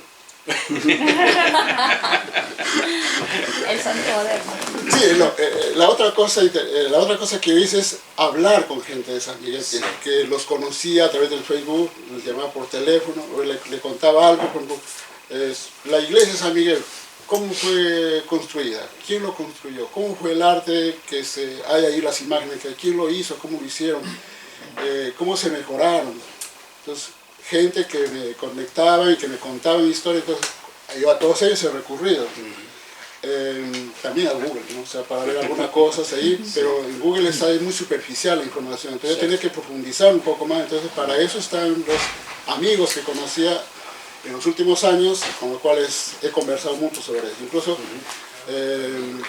A: El santo moderno.
C: Sí, la otra cosa que hice es hablar con gente de San Miguel, que los conocía a través del Facebook, los llamaba por teléfono, o le contaba algo. La iglesia de San Miguel, ¿cómo fue construida? ¿Quién lo construyó? ¿Cómo fue el arte que hay ahí, las imágenes? ¿Quién lo hizo? ¿Cómo lo hicieron? ¿Cómo se mejoraron? Entonces, gente que me conectaba y que me contaban historias, entonces yo a todos ellos he recurrido. También a Google, ¿no? O sea, para ver algunas cosas ahí, pero en Google está ahí muy superficial la información, entonces yo tenía que profundizar un poco más. Entonces para eso están los amigos que conocía en los últimos años, con los cuales he conversado mucho sobre eso. Incluso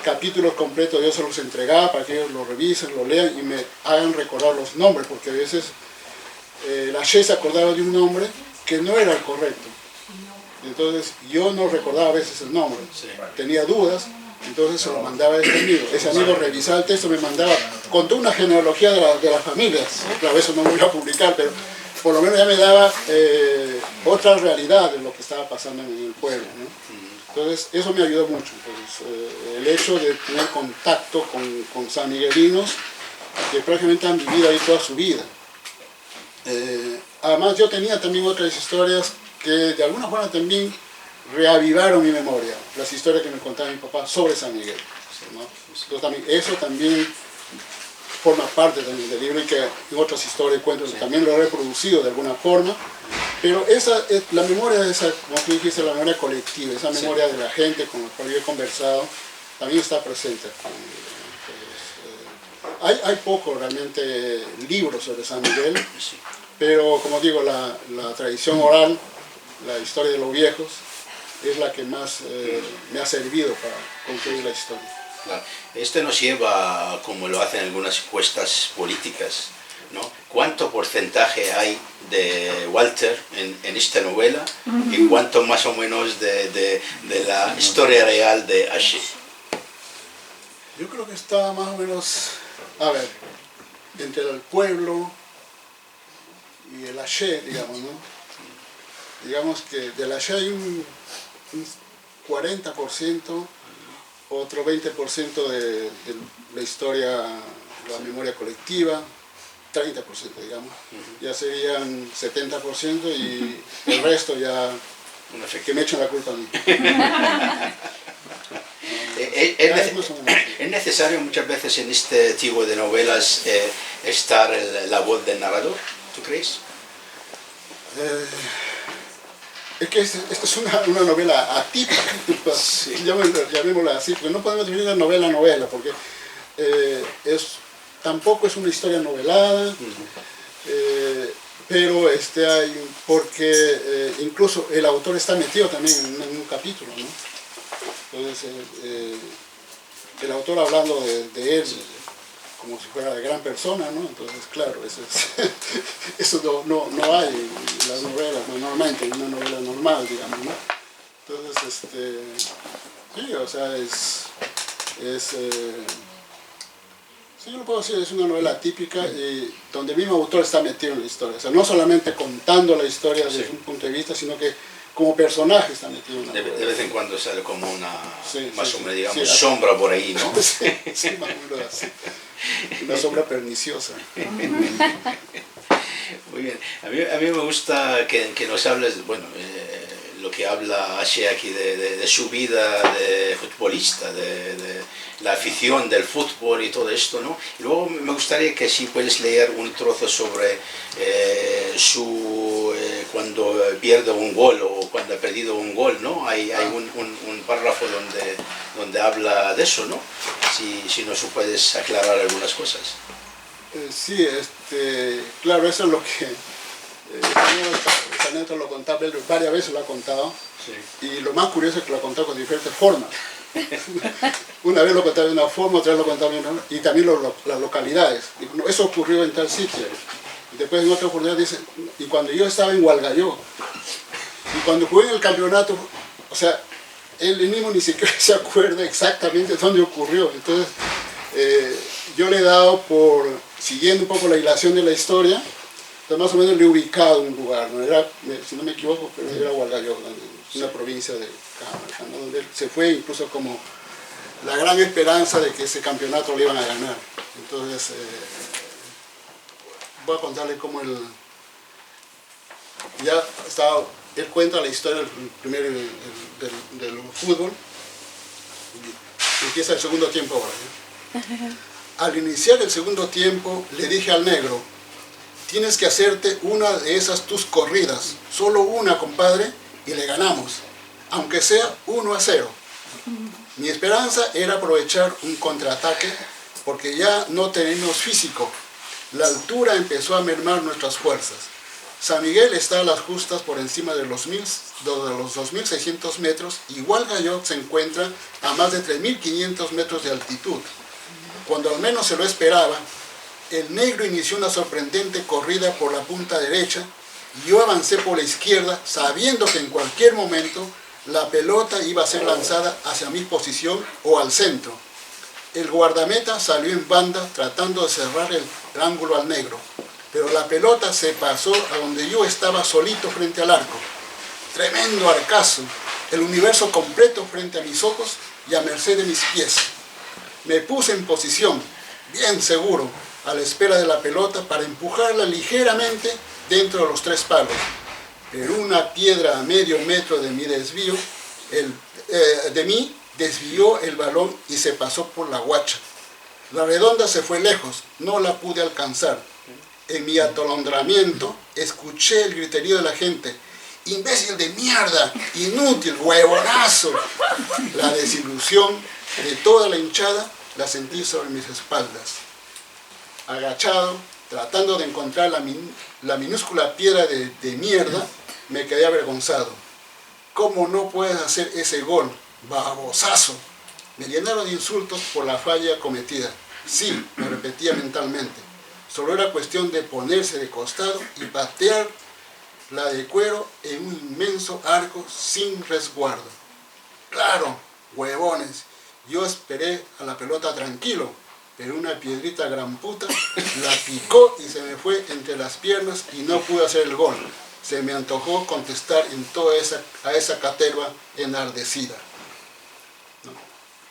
C: capítulos completos yo se los entregaba para que ellos lo revisen, lo lean y me hagan recordar los nombres, porque a veces la She se acordaba de un nombre que no era el correcto. Entonces yo no recordaba a veces el nombre, tenía dudas, entonces se lo mandaba a ese amigo revisaba el texto, me mandaba, contó una genealogía de las familias, claro, eso no lo voy a publicar, pero por lo menos ya me daba otra realidad de lo que estaba pasando en el pueblo, ¿no? Entonces, eso me ayudó mucho. Entonces, el hecho de tener contacto con sanmiguelinos que prácticamente han vivido ahí toda su vida. Además, yo tenía también otras historias que de alguna forma también reavivaron mi memoria. Las historias que me contaba mi papá sobre San Miguel, ¿no? Entonces, también, eso también forma parte también del libro, y que en otras historias y cuentos también lo he reproducido de alguna forma. Pero la memoria de esa, como tú dijiste, la memoria colectiva, esa memoria de la gente con la cual yo he conversado, también está presente. Hay poco realmente libros sobre San Miguel, pero como digo, la tradición oral, la historia de los viejos, es la que más me ha servido para construir la historia.
B: Claro. Esto nos lleva, como lo hacen algunas encuestas políticas, ¿no? ¿Cuánto porcentaje hay de Walter en esta novela y cuánto más o menos de la historia real de Haché?
C: Yo creo que está más o menos, a ver, entre el pueblo y el Haché, digamos, ¿no? Digamos que del Haché hay un 40%, otro 20% de la historia, la memoria colectiva, 30%, digamos, ya serían 70%, y el resto ya que me echan la culpa a mí.
B: ¿Es necesario muchas veces en este tipo de novelas estar la voz del narrador? ¿Tú crees?
C: Es que esta es una novela atípica, llamémosla así, porque no podemos definir la novela, porque tampoco es una historia novelada, pero porque incluso el autor está metido también en un capítulo, ¿no? Entonces, el autor hablando de él como si fuera de gran persona, ¿no? Entonces, claro, eso no hay en las novelas, ¿no? Normalmente, en una novela normal, digamos, ¿no? Entonces, sí, o sea, sí, yo lo puedo decir, es una novela típica y donde el mismo autor está metido en la historia. O sea, no solamente contando la historia desde un punto de vista, sino que como personaje está metido en la novela.
B: De vez en cuando sale como una, más o menos, digamos,
C: sí,
B: sombra por ahí, ¿no?
C: Sí, más o menos así. Una sombra perniciosa.
B: Muy bien. A mí me gusta que nos hables, bueno, lo que habla Haché aquí de su vida de futbolista, de la afición del fútbol y todo esto, ¿no? Y luego me gustaría que si puedes leer un trozo sobre cuando pierde un gol o cuando ha perdido un gol, ¿no? Hay un párrafo donde habla de eso, ¿no? Si nos puedes aclarar algunas cosas.
C: Sí, claro, eso es lo que esta anécdota lo contaba, varias veces lo ha contado, sí. Y lo más curioso es que lo ha contado con diferentes formas. Una vez lo contaba de una forma, otra vez lo contaba de otra, y también las localidades. Eso ocurrió en tal sitio. Y después en otra oportunidad dice, y cuando yo estaba en Hualgayo, y cuando jugué en el campeonato, o sea, él mismo ni siquiera se acuerda exactamente dónde ocurrió. Entonces, yo le he dado siguiendo un poco la hilación de la historia, entonces más o menos le he ubicado un lugar, ¿no? Era, si no me equivoco, pero era Hualgayo, una provincia de Cajamarca, ¿no? Donde él se fue incluso como la gran esperanza de que ese campeonato le iban a ganar. Entonces, voy a contarle cómo él cuenta la historia del fútbol. Empieza el segundo tiempo ahora, ¿eh? Al iniciar el segundo tiempo le dije al negro: tienes que hacerte una de esas tus corridas, solo una, compadre, y le ganamos, aunque sea 1-0. Mi esperanza era aprovechar un contraataque, porque ya no tenemos físico. La altura empezó a mermar nuestras fuerzas. San Miguel está a las justas por encima de los 2.600 metros, y Hualgayo se encuentra a más de 3.500 metros de altitud. Cuando al menos se lo esperaba, el negro inició una sorprendente corrida por la punta derecha, y yo avancé por la izquierda, sabiendo que en cualquier momento la pelota iba a ser lanzada hacia mi posición o al centro. El guardameta salió en banda tratando de cerrar el ángulo al negro, pero la pelota se pasó a donde yo estaba solito frente al arco. Tremendo arcazo, el universo completo frente a mis ojos y a merced de mis pies. Me puse en posición, bien seguro, a la espera de la pelota para empujarla ligeramente dentro de los 3 palos. Pero una piedra a medio metro de mi desvío, desvió el balón y se pasó por la guacha. La redonda se fue lejos, no la pude alcanzar. En mi atolondramiento escuché el griterío de la gente. ¡Imbécil de mierda! ¡Inútil! ¡Huevonazo! La desilusión de toda la hinchada la sentí sobre mis espaldas. Agachado, tratando de encontrar la minúscula piedra de mierda, me quedé avergonzado. ¿Cómo no puedes hacer ese gol? ¡Babosazo! Me llenaron de insultos por la falla cometida. Sí, me repetía mentalmente. Solo era cuestión de ponerse de costado y patear la de cuero en un inmenso arco sin resguardo. Claro, huevones. Yo esperé a la pelota tranquilo, pero una piedrita gran puta la picó y se me fue entre las piernas y no pude hacer el gol. Se me antojó contestar a esa caterva enardecida.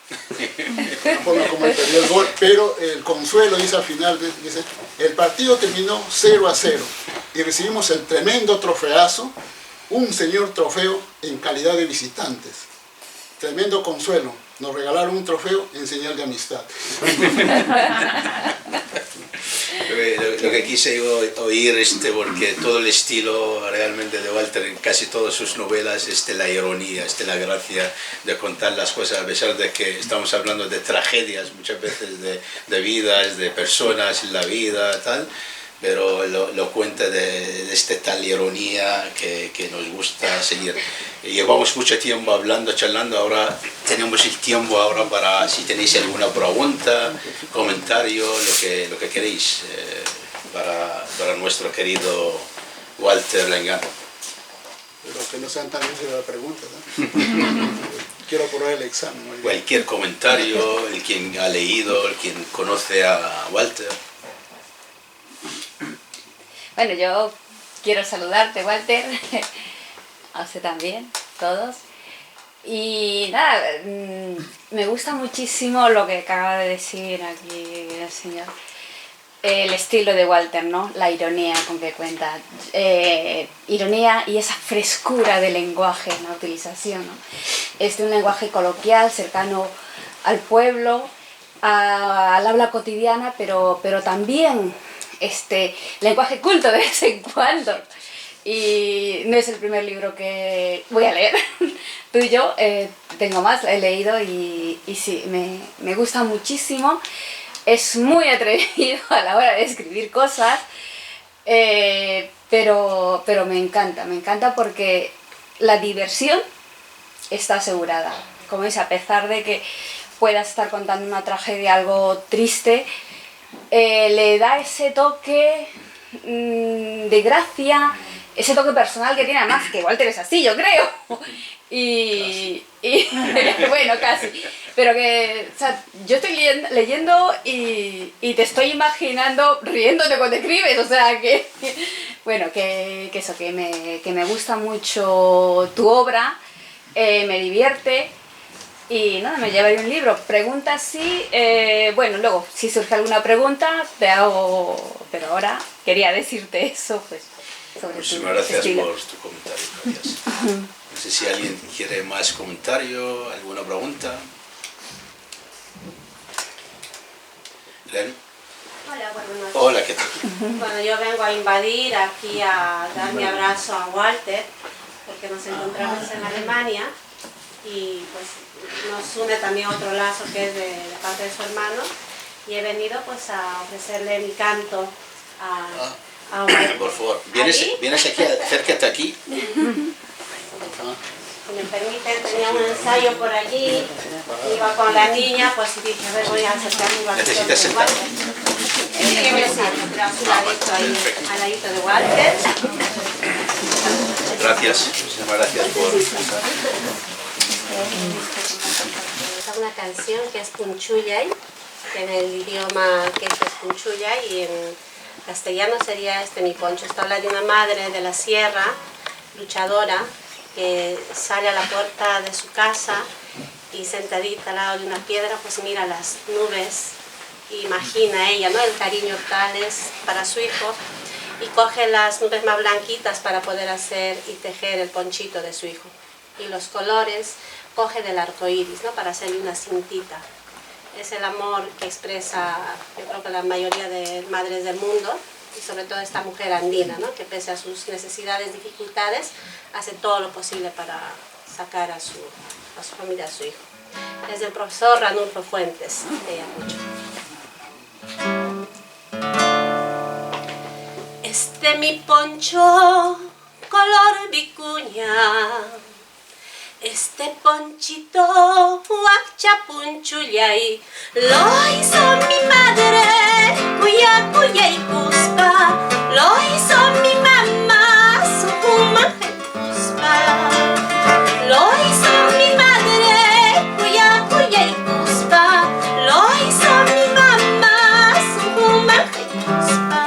C: La forma como perdió el gol, pero el consuelo dice al final, dice, el partido terminó 0-0 y recibimos el tremendo trofeazo, un señor trofeo en calidad de visitantes. Tremendo consuelo, nos regalaron un trofeo en señal de amistad.
B: Lo que quise oír, porque todo el estilo realmente de Walter, en casi todas sus novelas, la ironía, la gracia de contar las cosas, a pesar de que estamos hablando de tragedias muchas veces, de vidas, de personas en la vida, tal, pero lo cuenta de tal ironía que nos gusta seguir. Llevamos mucho tiempo hablando, charlando, ahora tenemos el tiempo ahora para, si tenéis alguna pregunta, comentario, lo que queréis, para nuestro querido Walter Lengano.
C: Pero que no sean tan difíciles las preguntas, ¿no? Quiero aprobar el examen. ¿No?
B: Cualquier comentario, el quien ha leído, el quien conoce a Walter.
E: Bueno, yo quiero saludarte, Walter, a usted también, todos. Y nada, me gusta muchísimo lo que acaba de decir aquí el señor. El estilo de Walter, ¿no? La ironía con que cuenta. Ironía y esa frescura del lenguaje, la utilización, ¿no? Es de un lenguaje coloquial, cercano al pueblo, al habla cotidiana, pero también lenguaje culto de vez en cuando. Y no es el primer libro que voy a leer. Tú y yo tengo más, he leído y sí, me gusta muchísimo. Es muy atrevido a la hora de escribir cosas, pero me encanta porque la diversión está asegurada. Como dice, a pesar de que puedas estar contando una tragedia, algo triste, le da ese toque de gracia, ese toque personal que tiene, además que Walter es así, yo creo. Y bueno, casi. Pero que, o sea, yo estoy leyendo y te estoy imaginando riéndote cuando escribes, o sea que, bueno, que me gusta mucho tu obra, me divierte. Y nada, me llevaré un libro. Preguntas sí, bueno, luego, si surge alguna pregunta, te hago... Pero ahora quería decirte eso, pues, sobre
B: Muchísimas gracias por tu comentario. Gracias. No sé si alguien quiere más comentario, alguna pregunta. ¿Len?
F: Hola, buenas noches.
B: Hola, ¿qué tal?
F: Bueno, yo vengo a invadir aquí a dar mi abrazo a Walter, porque nos encontramos en Alemania y pues nos une también otro lazo que es de parte de su hermano, y he venido pues a ofrecerle mi canto a Walter.
B: Por favor, ¿vienes aquí, acércate aquí?
F: Si me permiten, tenía un ensayo por allí, iba con la niña, pues dije, a ver, voy a acercarme un ratito
B: ¿Necesitas
F: de
B: sentar?
F: Walter. Sí, me siento, pero a su ladito ahí, al ladito de Walter.
B: Gracias, muchísimas gracias por...
F: Es una canción que es Punchuyay, que en el idioma que es Punchuyay, y en castellano sería mi poncho. Esto habla de una madre de la sierra, luchadora, que sale a la puerta de su casa y sentadita al lado de una piedra, pues mira las nubes, imagina ella, ¿no?, el cariño tal es para su hijo, y coge las nubes más blanquitas para poder hacer y tejer el ponchito de su hijo. Y los colores coge del arco iris, ¿no?, para hacerle una cintita. Es el amor que expresa, yo creo que la mayoría de madres del mundo, y sobre todo esta mujer andina, ¿no?, que pese a sus necesidades, dificultades, hace todo lo posible para sacar a su familia, a su hijo. Es del profesor Ranulfo Fuentes, de Ayacucho. Mi poncho color vicuña, ponchito huachapunchuyay, lo hizo mi madre, cuya y cuspa, lo hizo mi mamá, su cumaje cuspa, lo hizo mi madre, cuya y cuspa, lo hizo mi mamá, su cumaje cuspa.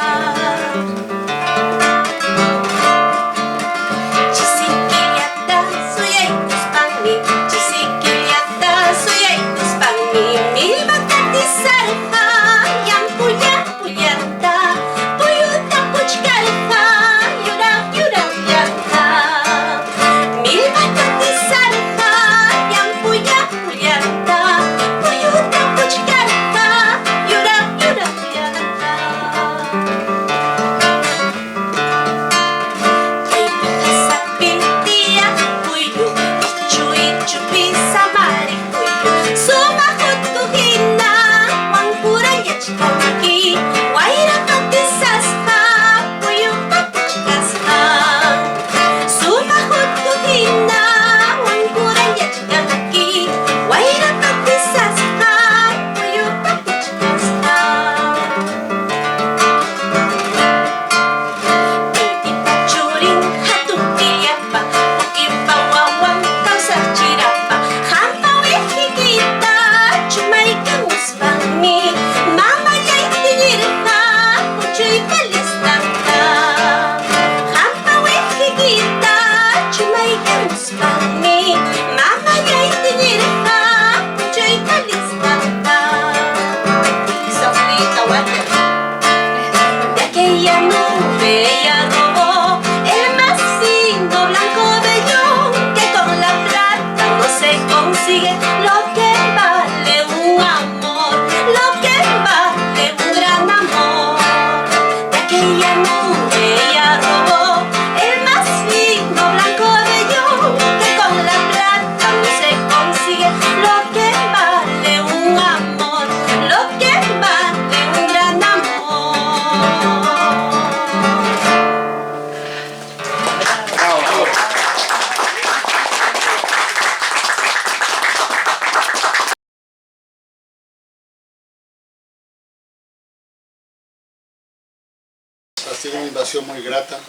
C: Ha sido una invasión muy grata.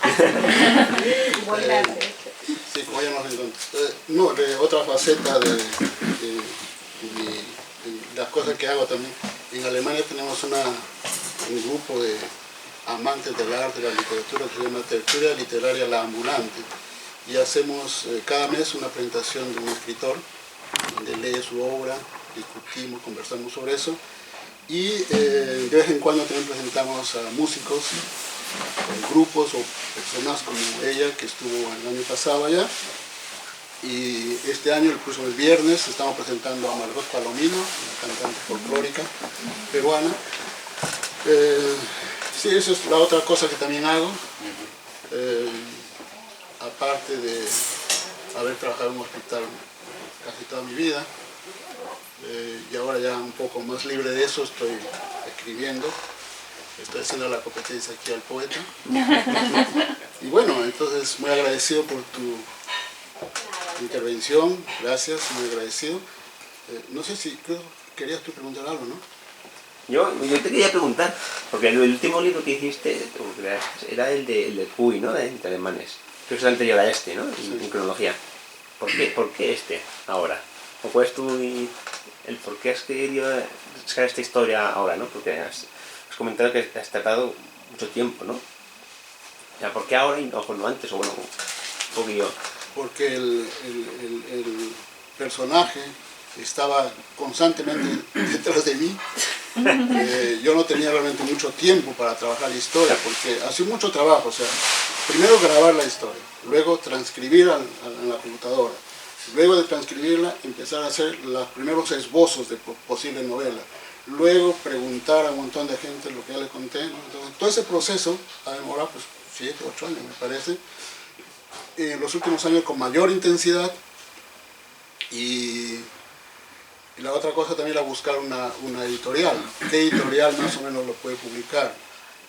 C: Sí, como ya nos encontramos. No, de otra faceta de las cosas que hago también. En Alemania tenemos un grupo de amantes del arte, de la literatura, que se llama Tertulia Literaria La Ambulante. Y hacemos cada mes una presentación de un escritor, donde lee su obra, discutimos, conversamos sobre eso. Y de vez en cuando también presentamos a músicos, grupos o personas como ella, que estuvo el año pasado allá. Y este año, el próximo viernes, estamos presentando a Margot Palomino, una cantante folclórica peruana. Sí, esa es la otra cosa que también hago. Aparte de haber trabajado en un hospital casi toda mi vida, y ahora ya un poco más libre de eso, estoy escribiendo, estoy haciendo la competencia aquí al poeta. Y bueno, entonces muy agradecido por tu intervención, gracias, muy agradecido. No sé si querías tú preguntar algo, ¿no?
D: Yo te quería preguntar, porque el último libro que hiciste era el de Puy, ¿no? De alemanes. Que es el anterior a este, ¿no?
C: Sí.
D: En cronología. ¿Por qué este ahora? ¿O cuál es el por qué has querido sacar esta historia ahora, ¿no? Porque has comentado que has tratado
G: mucho tiempo, ¿no? Ya, ¿por qué ahora y no cuando antes? O bueno, un poquillo.
C: Porque el personaje estaba constantemente detrás de mí. Yo no tenía realmente mucho tiempo para trabajar la historia, porque hacía mucho trabajo. O sea, primero grabar la historia, luego transcribirla en la computadora, luego de transcribirla empezar a hacer los primeros esbozos de posible novela, luego preguntar a un montón de gente lo que ya les conté, ¿no? Entonces, todo ese proceso ha demorado pues 7, 8 años me parece, en los últimos años con mayor intensidad, y la otra cosa también era buscar una editorial. ¿Qué editorial más o menos lo puede publicar?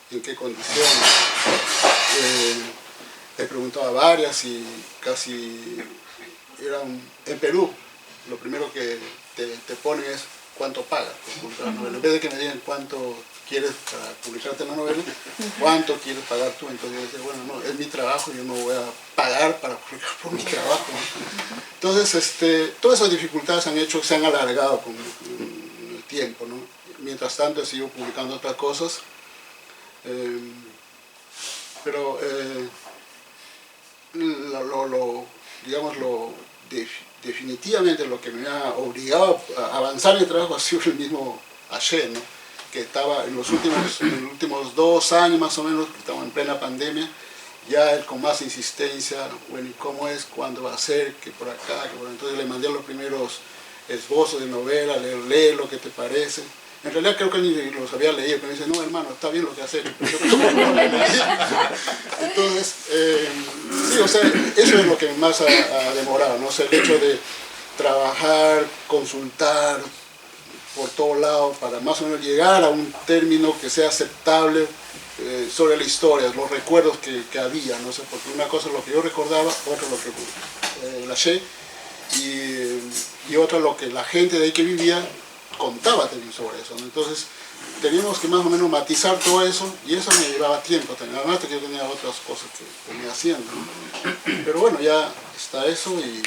C: ¿En qué condiciones? He preguntado a varias y casi eran en Perú. Lo primero que te ponen es cuánto pagas por publicar la novela. En vez de que me digan cuánto quieres para publicarte la novela, cuánto quieres pagar tú. Entonces yo decía, bueno, no, es mi trabajo, yo no voy a pagar para publicar por mi trabajo, ¿no? Entonces, todas esas dificultades se han alargado con el tiempo, ¿no? Mientras tanto he seguido publicando otras cosas, pero definitivamente lo que me ha obligado a avanzar en el trabajo ha sido el mismo Haché, ¿no? Que estaba en los últimos 2 años más o menos, que estamos en plena pandemia, ya él con más insistencia, bueno, ¿y cómo es? ¿Cuándo va a ser? ¿Qué por acá? ¿Qué por acá? Entonces le mandé los primeros esbozos de novela, lee lo que te parece. En realidad creo que él ni los había leído, pero me dice, no hermano, está bien lo que haces. Entonces, sí, o sea, eso es lo que más ha demorado, ¿no? O sea, el hecho de trabajar, consultar por todos lados para más o menos llegar a un término que sea aceptable sobre la historia, los recuerdos que había, no sé, porque una cosa es lo que yo recordaba, otra lo que Haché, y otra lo que la gente de ahí que vivía contaba también sobre eso, ¿no? Entonces teníamos que más o menos matizar todo eso, y eso me llevaba tiempo también, además que yo tenía otras cosas que venía haciendo, ¿no? Pero bueno, ya está eso y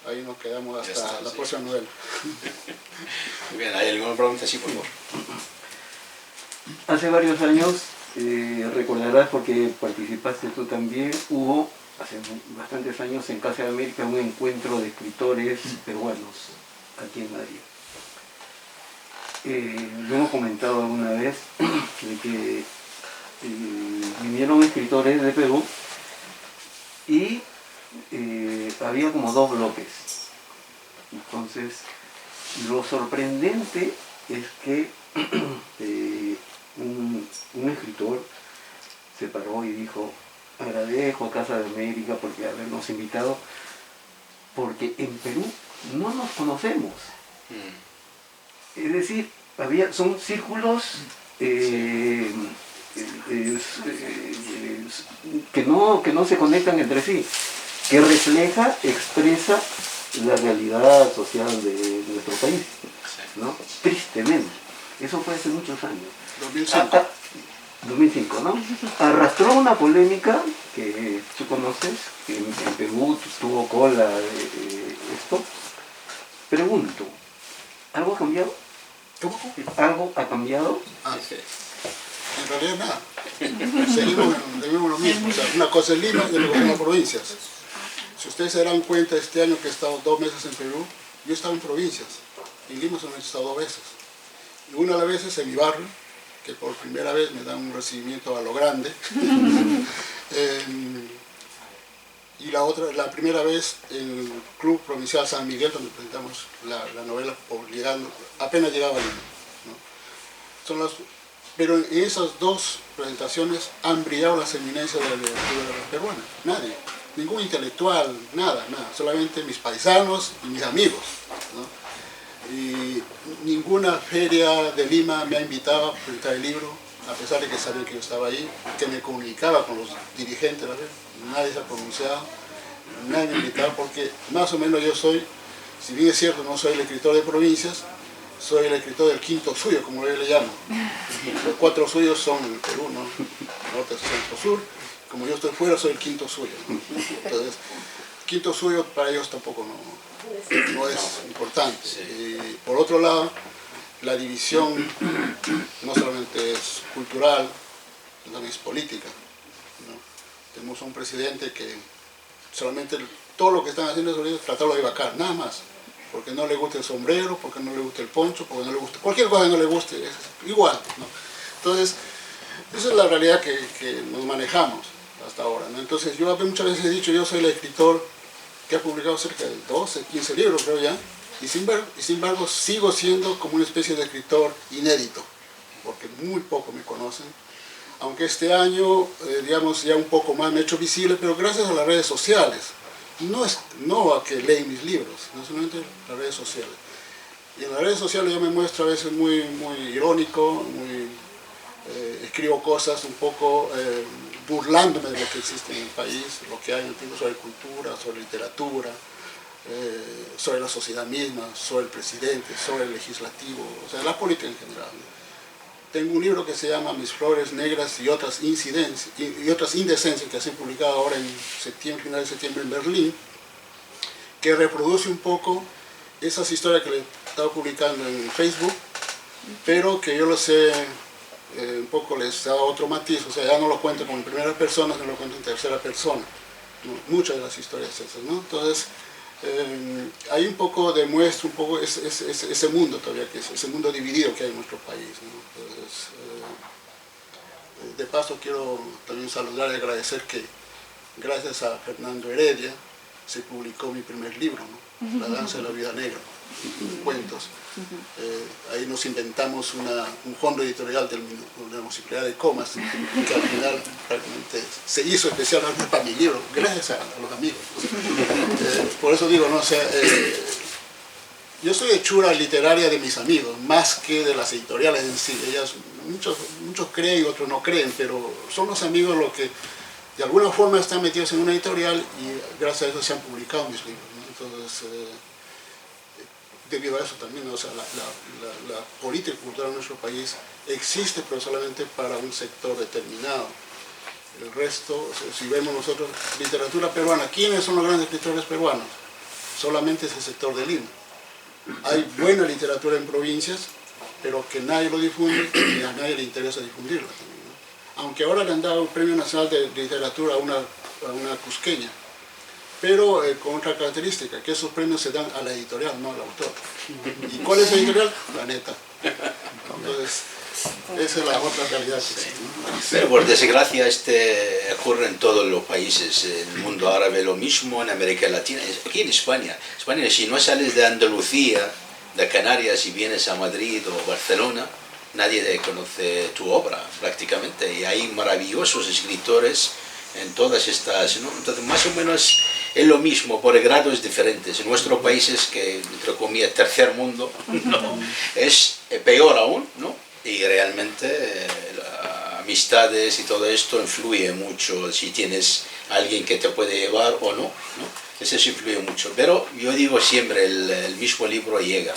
C: ahí nos quedamos hasta la próxima novela.
B: Muy bien, ¿hay alguna pregunta? Sí, por favor.
H: Hace varios años, recordarás porque participaste tú también, hubo hace bastantes años en Casa de América un encuentro de escritores peruanos aquí en Madrid. Lo hemos comentado alguna vez de que vinieron escritores de Perú y había como 2 bloques. Entonces, lo sorprendente es que un escritor se paró y dijo, agradezco a Casa de América por habernos invitado, porque en Perú no nos conocemos. Es decir, son círculos que no se conectan entre sí, que expresa la realidad social de nuestro país, ¿no? Tristemente. Eso fue hace muchos años. 2005, ¿no? Arrastró una polémica que tú conoces, que en Perú tuvo cola esto. Pregunto, ¿algo ha cambiado? ¿Algo ha cambiado?
C: En realidad nada. Seguimos lo mismo. O sea, una cosa es Lima y otra cosa es las provincias. Si ustedes se darán cuenta, este año que he estado 2 meses en Perú, yo he estado en provincias. En Lima solamente he estado 2 veces. Y una de las veces en mi barrio, que por primera vez me dan un recibimiento a lo grande. Y la primera vez en el Club Provincial San Miguel, donde presentamos la novela apenas llegaba a Lima, ¿no? Pero en esas 2 presentaciones han brillado las eminencias de la literatura peruana. Nadie, ningún intelectual, nada, solamente mis paisanos y mis amigos, ¿no? Y ninguna feria de Lima me ha invitado a presentar el libro, a pesar de que sabían que yo estaba ahí, que me comunicaba con los dirigentes, nadie se ha pronunciado, nadie me ha invitado, porque más o menos yo soy, si bien es cierto, no soy el escritor de provincias, soy el escritor del 5.º suyo, como yo le llamo. Los 4 suyos son en el Perú, ¿no? Norte, centro, sur. Como yo estoy fuera, soy el 5.º suyo, ¿no? Entonces, el 5.º suyo para ellos tampoco no es importante. Y por otro lado, la división no solamente es cultural, también es política, ¿no? Tenemos un presidente que solamente todo lo que están haciendo es tratarlo de vacar, nada más. Porque no le gusta el sombrero, porque no le gusta el poncho, porque no le gusta cualquier cosa que no le guste, es igual, ¿no? Entonces, esa es la realidad que nos manejamos hasta ahora, ¿no? Entonces, yo muchas veces he dicho, yo soy el escritor que ha publicado cerca de 12, 15 libros, creo ya, y sin embargo sigo siendo como una especie de escritor inédito, porque muy poco me conocen, aunque este año, digamos, ya un poco más me he hecho visible, pero gracias a las redes sociales. No a que leen mis libros, no solamente las redes sociales. Y en las redes sociales yo me muestro a veces muy irónico, escribo cosas un poco burlándome de lo que existe en el país, lo que hay sobre cultura, sobre literatura, sobre la sociedad misma, sobre el presidente, sobre el legislativo, o sea, la política en general. Tengo un libro que se llama Mis flores negras y otras indecencias, que ha sido publicado ahora en final de septiembre en Berlín, que reproduce un poco esas historias que le he estado publicando en Facebook, pero que yo los he, un poco les he dado otro matiz, o sea, ya no lo cuento como en primera persona, sino lo cuento en tercera persona, ¿no? Muchas de las historias esas, ¿no? Entonces, ahí un poco demuestra un poco ese mundo todavía, que es ese mundo dividido que hay en nuestro país, ¿no? Entonces, de paso quiero también saludar y agradecer que gracias a Fernando Heredia se publicó mi primer libro, ¿no? La danza de la vida negra, cuentos. Ahí nos inventamos un fondo editorial de la Municipalidad de Comas, que al final prácticamente se hizo especialmente para mi libro, gracias a los amigos. Por eso digo, no, o sea, yo soy hechura literaria de mis amigos, más que de las editoriales en sí. Muchos creen y otros no creen, pero son los amigos los que de alguna forma están metidos en una editorial y gracias a eso se han publicado mis libros, ¿no? Entonces, debido a eso también, o sea, la política cultural en nuestro país existe, pero solamente para un sector determinado. El resto, o sea, si vemos nosotros literatura peruana, ¿quiénes son los grandes escritores peruanos? Solamente ese sector de Lima. Hay buena literatura en provincias, pero que nadie lo difunde y a nadie le interesa difundirla también, ¿no? Aunque ahora le han dado el Premio Nacional de Literatura a una cusqueña, pero con otra característica, que esos premios se dan a la editorial, no al autor. ¿Y cuál es la editorial? Planeta. Entonces, esa es la otra realidad que existe, ¿no?
B: Pero por desgracia ocurre en todos los países, en el mundo árabe lo mismo, en América Latina, aquí en España. España, si no sales de Andalucía, de Canarias y vienes a Madrid o Barcelona, nadie conoce tu obra prácticamente, y hay maravillosos escritores en todas estas, ¿no? Entonces más o menos es lo mismo, por grados diferentes. En nuestro país es que, entre comillas, tercer mundo, ¿no? Es peor aún, ¿no? Y realmente amistades y todo esto influye mucho, si tienes alguien que te puede llevar o no, ¿no? Eso influye mucho. Pero yo digo siempre, el mismo libro llega,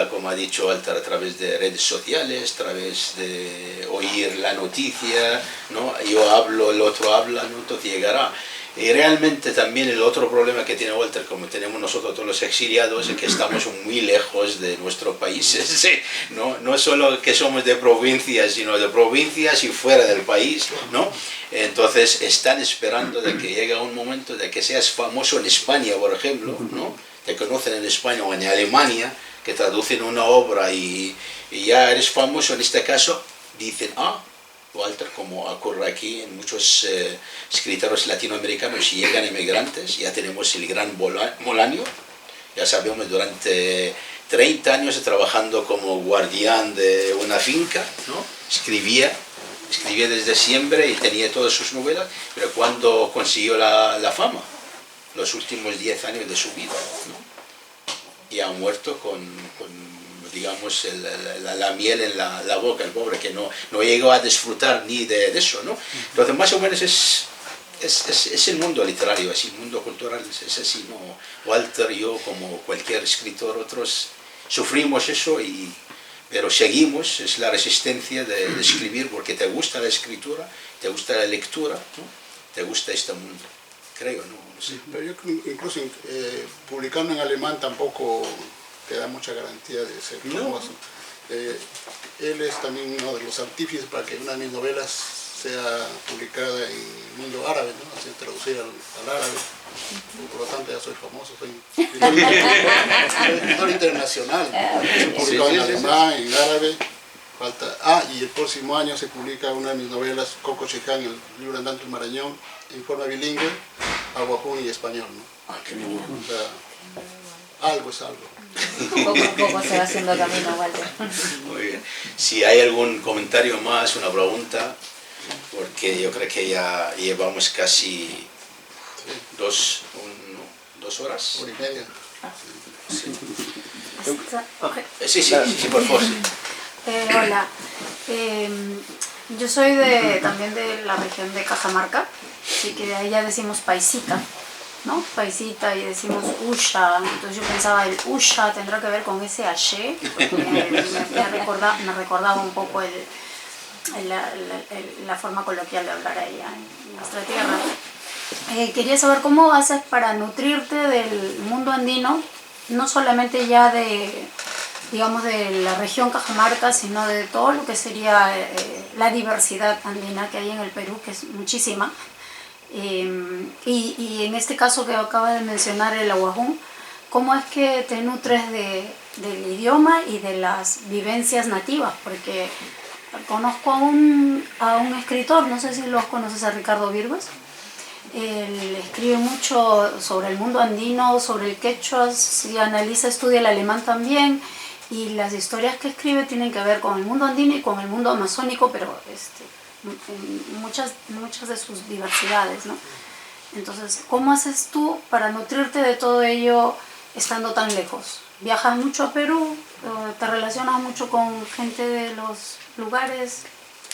B: como ha dicho Walter, a través de redes sociales, a través de oír la noticia, ¿no? Yo hablo, el otro habla, ¿no? Entonces llegará. Y realmente también el otro problema que tiene Walter, como tenemos nosotros todos los exiliados, es que estamos muy lejos de nuestros países, ¿sí? No solo que somos de provincias, sino de provincias y fuera del país, ¿no? Entonces están esperando de que llegue un momento de que seas famoso en España, por ejemplo, ¿no? Te conocen en España o en Alemania, que traducen una obra y ya eres famoso. En este caso dicen, Walter, como ocurre aquí en muchos escritores latinoamericanos, si llegan inmigrantes, ya tenemos el gran Bolaño, ya sabemos, durante 30 años trabajando como guardián de una finca, ¿no? Escribía desde siempre y tenía todas sus novelas, pero cuando consiguió la fama, los últimos 10 años de su vida, ¿no? Y ha muerto con digamos, la miel en la boca, el pobre, que no llegó a disfrutar ni de eso, ¿no? Entonces, más o menos es el mundo literario, es el mundo cultural, es así, ¿no? Walter, yo, como cualquier escritor, otros, sufrimos eso, pero seguimos, es la resistencia de escribir, porque te gusta la escritura, te gusta la lectura, ¿no? Te gusta este mundo, creo, ¿no? No sé.
C: Pero yo incluso publicando en alemán tampoco te da mucha garantía de ser famoso. Él es también uno de los artífices para que una de mis novelas sea publicada en el mundo árabe, ¿no? Así traducida al árabe. Por lo tanto ya soy famoso, soy escritor internacional. Se publicó en alemán, en árabe. Y el próximo año se publica una de mis novelas, Coco Chicán, el libro Andante del Marañón, en forma bilingüe, aguajún y español, ¿no?
B: Qué bien.
C: O sea, algo es algo.
E: Poco a poco se va haciendo camino, Walter.
B: Muy bien. Si hay algún comentario más, una pregunta, porque yo creo que ya llevamos casi 2 horas.
C: Hora y media.
B: Sí, por favor. Sí.
I: Hola, yo soy también de la región de Cajamarca, así que de ahí ya decimos paisita, ¿no? Paisita, y decimos usha, entonces yo pensaba el usha tendrá que ver con ese aché, porque me recordaba un poco la forma coloquial de hablar ahí en nuestra tierra. Quería saber cómo haces para nutrirte del mundo andino, no solamente ya digamos de la región Cajamarca, sino de todo lo que sería la diversidad andina que hay en el Perú, que es muchísima. Y en este caso que acaba de mencionar el aguajún, ¿cómo es que te nutres del idioma y de las vivencias nativas? Porque conozco a un escritor, no sé si los conoces, a Ricardo Virgües. Él escribe mucho sobre el mundo andino, sobre el quechua, si analiza, estudia el alemán también, y las historias que escribe tienen que ver con el mundo andino y con el mundo amazónico, pero muchas de sus diversidades, ¿no? Entonces, ¿cómo haces tú para nutrirte de todo ello estando tan lejos? ¿Viajas mucho a Perú? ¿Te relacionas mucho con gente de los lugares?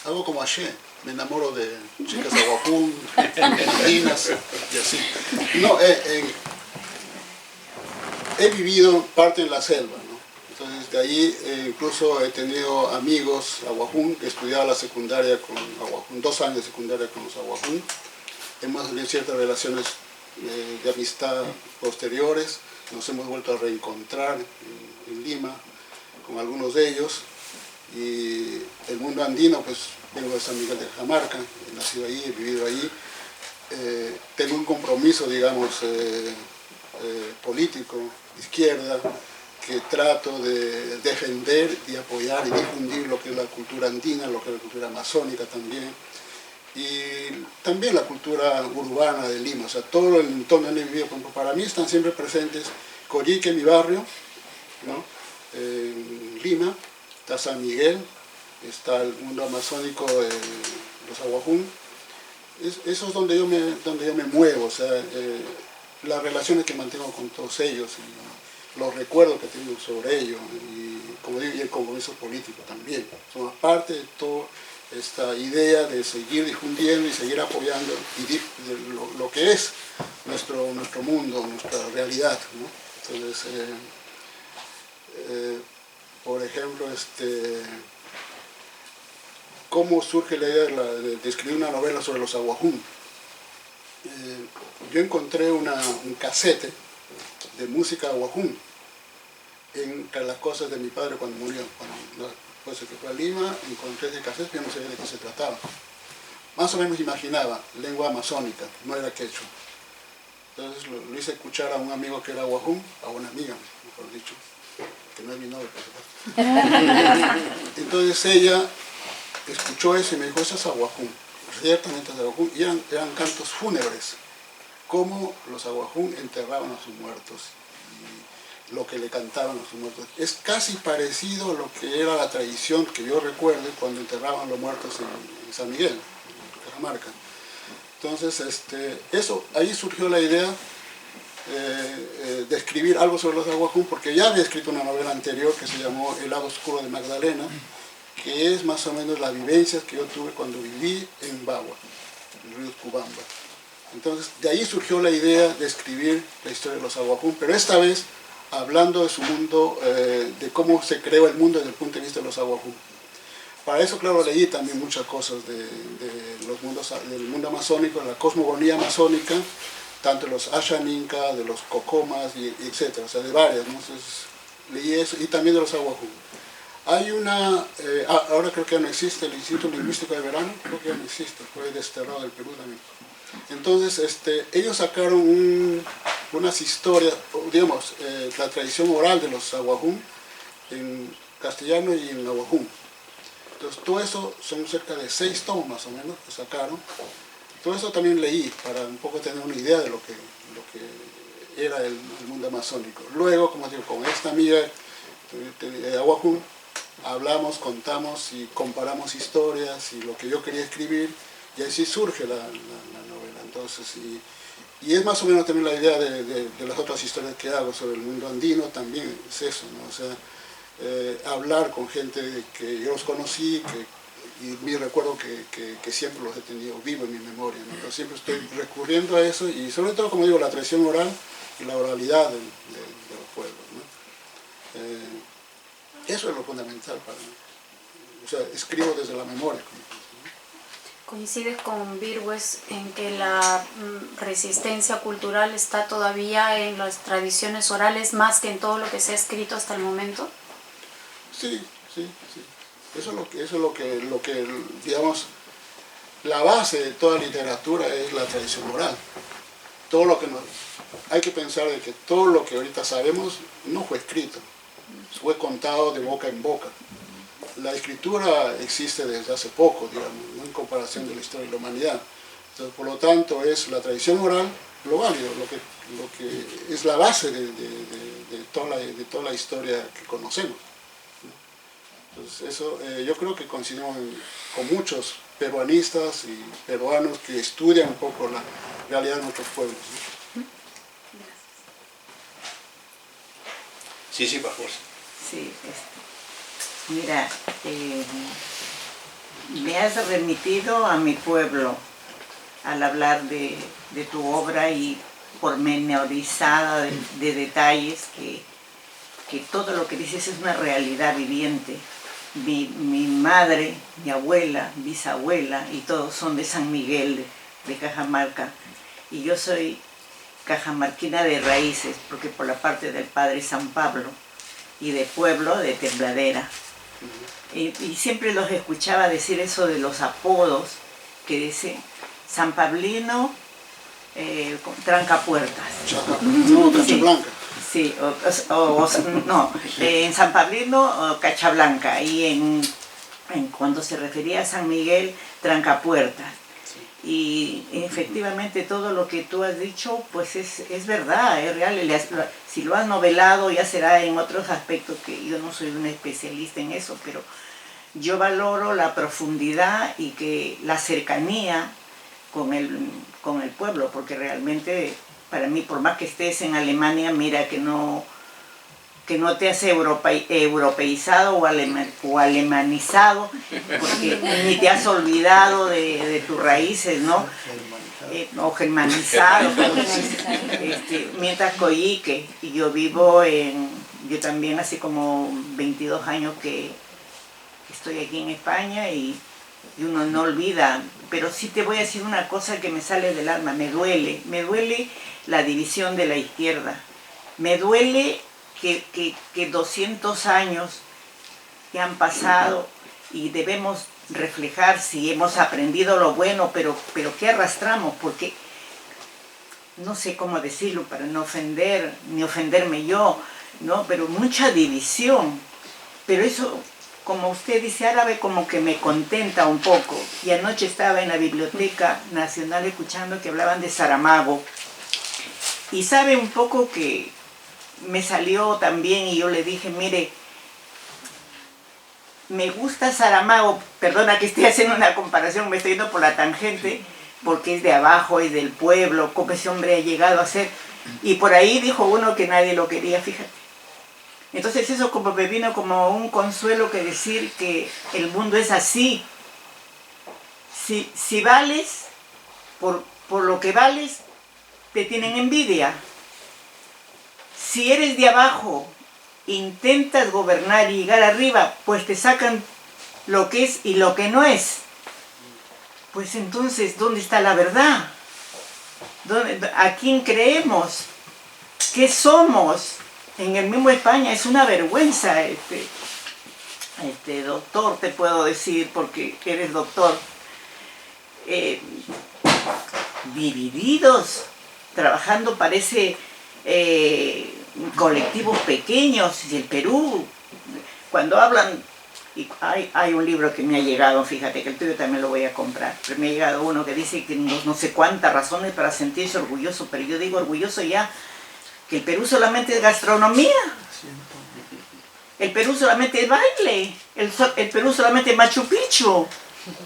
C: Algo como ayer. Me enamoro de chicas aguajún, andinas y así. No, he vivido parte en la selva, ¿no? Entonces de ahí incluso he tenido amigos aguajún, he estudiado la secundaria con aguajún, 2 años de secundaria con los aguajún. Hemos tenido ciertas relaciones de amistad posteriores, nos hemos vuelto a reencontrar en Lima con algunos de ellos. Y el mundo andino, pues vengo de San Miguel de Cajamarca, he nacido ahí, he vivido ahí. Tengo un compromiso, digamos, político, de izquierda, que trato de defender y apoyar y difundir lo que es la cultura andina, lo que es la cultura amazónica también, y también la cultura urbana de Lima, o sea, todo el entorno donde he vivido. Para mí están siempre presentes Coyique, mi barrio, ¿no? En Lima, está San Miguel, está el mundo amazónico de los aguajún. Eso es donde yo me muevo, o sea, las relaciones que mantengo con todos ellos y los recuerdos que tengo sobre ellos, y como digo, y el compromiso político también. Somos parte de toda esta idea de seguir difundiendo y seguir apoyando lo que es nuestro mundo, nuestra realidad, ¿no? Entonces, por ejemplo, ¿cómo surge la idea de escribir una novela sobre los aguajún? Yo encontré un casete de música aguajún entre las cosas de mi padre cuando murió. Después de que fue a Lima, encontré ese casete, yo no sabía de qué se trataba. Más o menos imaginaba, lengua amazónica, no era quechua. Entonces lo hice escuchar a un amigo que era aguajún, a una amiga, mejor dicho, que no es mi novia, por supuesto. Entonces ella escuchó eso y me dijo, eso es aguajún, ciertamente es aguajún, y eran cantos fúnebres, cómo los aguajún enterraban a sus muertos y lo que le cantaban a sus muertos. Es casi parecido a lo que era la tradición que yo recuerdo cuando enterraban los muertos en San Miguel, en Cajamarca. Entonces, ahí surgió la idea de escribir algo sobre los aguajún, porque ya había escrito una novela anterior que se llamó El lado oscuro de Magdalena, que es más o menos las vivencias que yo tuve cuando viví en Bagua, en el río Cubamba. Entonces, de ahí surgió la idea de escribir la historia de los aguajún, pero esta vez hablando de su mundo, de cómo se creó el mundo desde el punto de vista de los aguajún. Para eso, claro, leí también muchas cosas del mundo amazónico, de la cosmogonía amazónica, tanto de los Ashaninka, de los Cocomas, etc., o sea, de varias, ¿no? Entonces, leí eso, y también de los aguajún. Hay una, ahora creo que ya no existe, el Instituto Lingüístico de Verano, creo que ya no existe, fue desterrado del Perú también. Entonces, ellos sacaron unas historias, digamos, la tradición oral de los aguajún en castellano y en aguajún. Entonces, todo eso son cerca de 6 tomos más o menos que sacaron. Todo eso también leí para un poco tener una idea de lo que era el mundo amazónico. Luego, como digo, con esta amiga de aguajún, hablamos, contamos y comparamos historias y lo que yo quería escribir, y así surge la novela. Entonces, y es más o menos también la idea de las otras historias que hago sobre el mundo andino, también es eso, ¿no? O sea, hablar con gente que yo los conocí, y mi recuerdo que siempre los he tenido vivo en mi memoria, ¿no? Pero siempre estoy recurriendo a eso, y sobre todo, como digo, la tradición oral y la oralidad de los pueblos, ¿no? Eso es lo fundamental para mí. O sea, escribo desde la memoria.
I: ¿Coincides con Virgües en que la resistencia cultural está todavía en las tradiciones orales más que en todo lo que se ha escrito hasta el momento?
C: Sí. Eso es lo que, digamos, la base de toda literatura es la tradición oral. Todo lo que hay que pensar de que todo lo que ahorita sabemos no fue escrito, fue contado de boca en boca. La escritura existe desde hace poco, digamos, ¿no? En comparación de la historia de la humanidad. Entonces, por lo tanto, es la tradición oral lo válido, lo que es la base de toda la historia que conocemos. Entonces, eso, yo creo que coincidimos con muchos peruanistas y peruanos que estudian un poco la realidad de nuestros pueblos, ¿no?
B: Sí, por favor.
J: Sí, mira, me has remitido a mi pueblo al hablar de tu obra y pormenorizada de detalles que todo lo que dices es una realidad viviente. Mi madre, mi abuela, bisabuela y todos son de San Miguel, de Cajamarca, y yo soy cajamarquina de raíces, porque por la parte del padre San Pablo, y de pueblo, de Tembladera. Y siempre los escuchaba decir eso de los apodos, que dice San Pablino Trancapuertas.
C: No, Cachablanca.
J: Sí, no, en San Pablino Cachablanca, y cuando se refería a San Miguel, Trancapuertas. Y efectivamente todo lo que tú has dicho pues es verdad, es real. Si lo has novelado ya será en otros aspectos, que yo no soy una especialista en eso, pero yo valoro la profundidad y que la cercanía con el pueblo, porque realmente para mí, por más que estés en Alemania, mira que no te has europeizado o alemanizado, porque ni te has olvidado de tus raíces, ¿no? O germanizado, mientras Coyique, y yo yo también hace como 22 años que estoy aquí en España, y uno no olvida, pero sí te voy a decir una cosa que me sale del alma, me duele la división de la izquierda, me duele que 200 años ya han pasado y debemos reflejar si hemos aprendido lo bueno, pero ¿qué arrastramos? Porque no sé cómo decirlo para no ofender, ni ofenderme yo, ¿no? Pero mucha división, pero eso, como usted dice árabe, como que me contenta un poco. Y anoche estaba en la Biblioteca Nacional escuchando que hablaban de Saramago, y sabe un poco que me salió también, y yo le dije, mire, me gusta Saramago, perdona que esté haciendo una comparación, me estoy yendo por la tangente, porque es de abajo, es del pueblo, cómo ese hombre ha llegado a ser, y por ahí dijo uno que nadie lo quería, fíjate. Entonces eso como me vino como un consuelo, que decir que el mundo es así. Si vales por lo que vales, te tienen envidia. Si eres de abajo, intentas gobernar y llegar arriba, pues te sacan lo que es y lo que no es. Pues entonces, ¿dónde está la verdad? ¿A quién creemos? ¿Qué somos? En el mismo España es una vergüenza. doctor, te puedo decir, porque eres doctor, divididos, trabajando parece colectivos pequeños. Y el Perú, cuando hablan, y hay un libro que me ha llegado, fíjate que el tuyo también lo voy a comprar, pero me ha llegado uno que dice que no sé cuántas razones para sentirse orgulloso, pero yo digo orgulloso ya, que el Perú solamente es gastronomía, el Perú solamente es baile, el Perú solamente es Machu Picchu.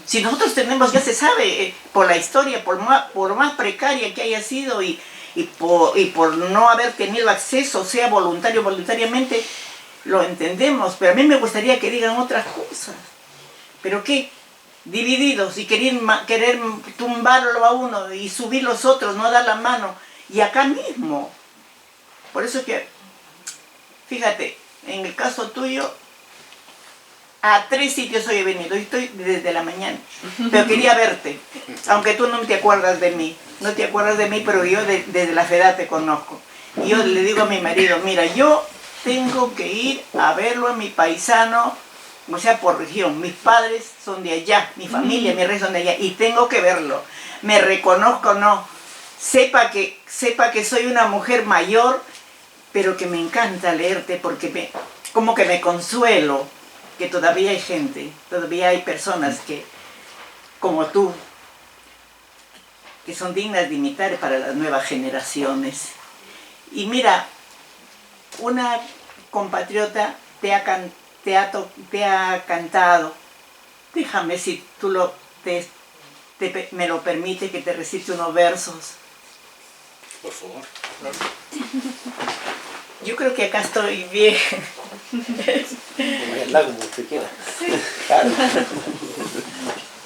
J: Si nosotros tenemos, ya se sabe, por la historia, por más precaria que haya sido y por no haber tenido acceso, sea voluntario o voluntariamente, lo entendemos, pero a mí me gustaría que digan otras cosas. ¿Pero qué? Divididos y querer tumbarlo a uno y subir los otros, no dar la mano. Y acá mismo. Por eso que, fíjate, en el caso tuyo, a 3 sitios hoy he venido, y estoy desde la mañana, pero quería verte, aunque tú no te acuerdas de mí, pero yo desde la FEDA te conozco. Y yo le digo a mi marido, mira, yo tengo que ir a verlo a mi paisano, o sea, por región, mis padres son de allá, mi familia, mi rey son de allá, y tengo que verlo, me reconozco o no, sepa que soy una mujer mayor, pero que me encanta leerte, porque como que me consuelo, que todavía hay gente, todavía hay personas que, como tú, que son dignas de imitar para las nuevas generaciones. Y mira, una compatriota te ha cantado, déjame si tú me lo permites que te recite unos versos.
B: Por favor.
J: Yo creo que acá estoy bien.
G: El lago, como usted quiera.
J: Sí.
G: Claro.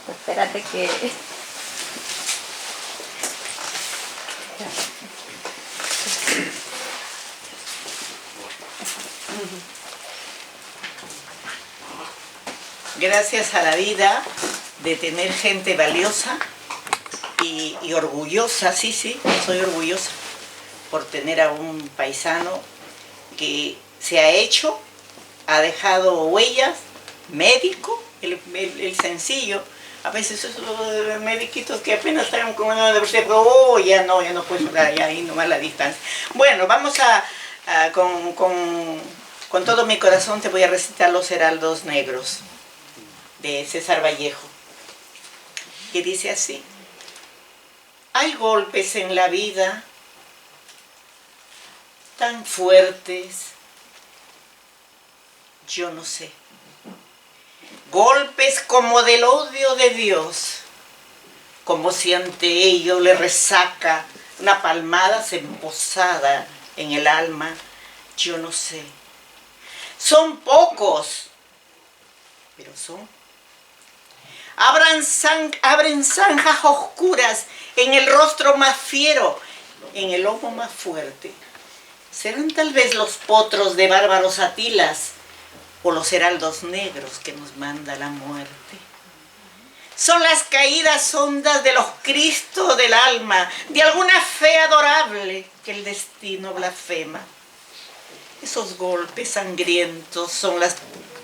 E: Espérate que...
J: Gracias a la vida de tener gente valiosa y orgullosa, sí, soy orgullosa por tener a un paisano que se ha hecho, ha dejado huellas, médico, el sencillo, a veces esos mediquitos que apenas están con una universidad, pero ya no puedes hablar, ya ahí nomás la distancia. Bueno, vamos con todo mi corazón te voy a recitar Los Heraldos Negros, de César Vallejo, que dice así: hay golpes en la vida tan fuertes, yo no sé, golpes como del odio de Dios, como si ante ello le resaca una palmada posada en el alma, yo no sé. Son pocos, pero son. Abren zanjas oscuras en el rostro más fiero, en el lomo más fuerte. Serán tal vez los potros de bárbaros Atilas o los heraldos negros que nos manda la muerte. Son las caídas hondas de los Cristos del alma, de alguna fe adorable que el destino blasfema. Esos golpes sangrientos son las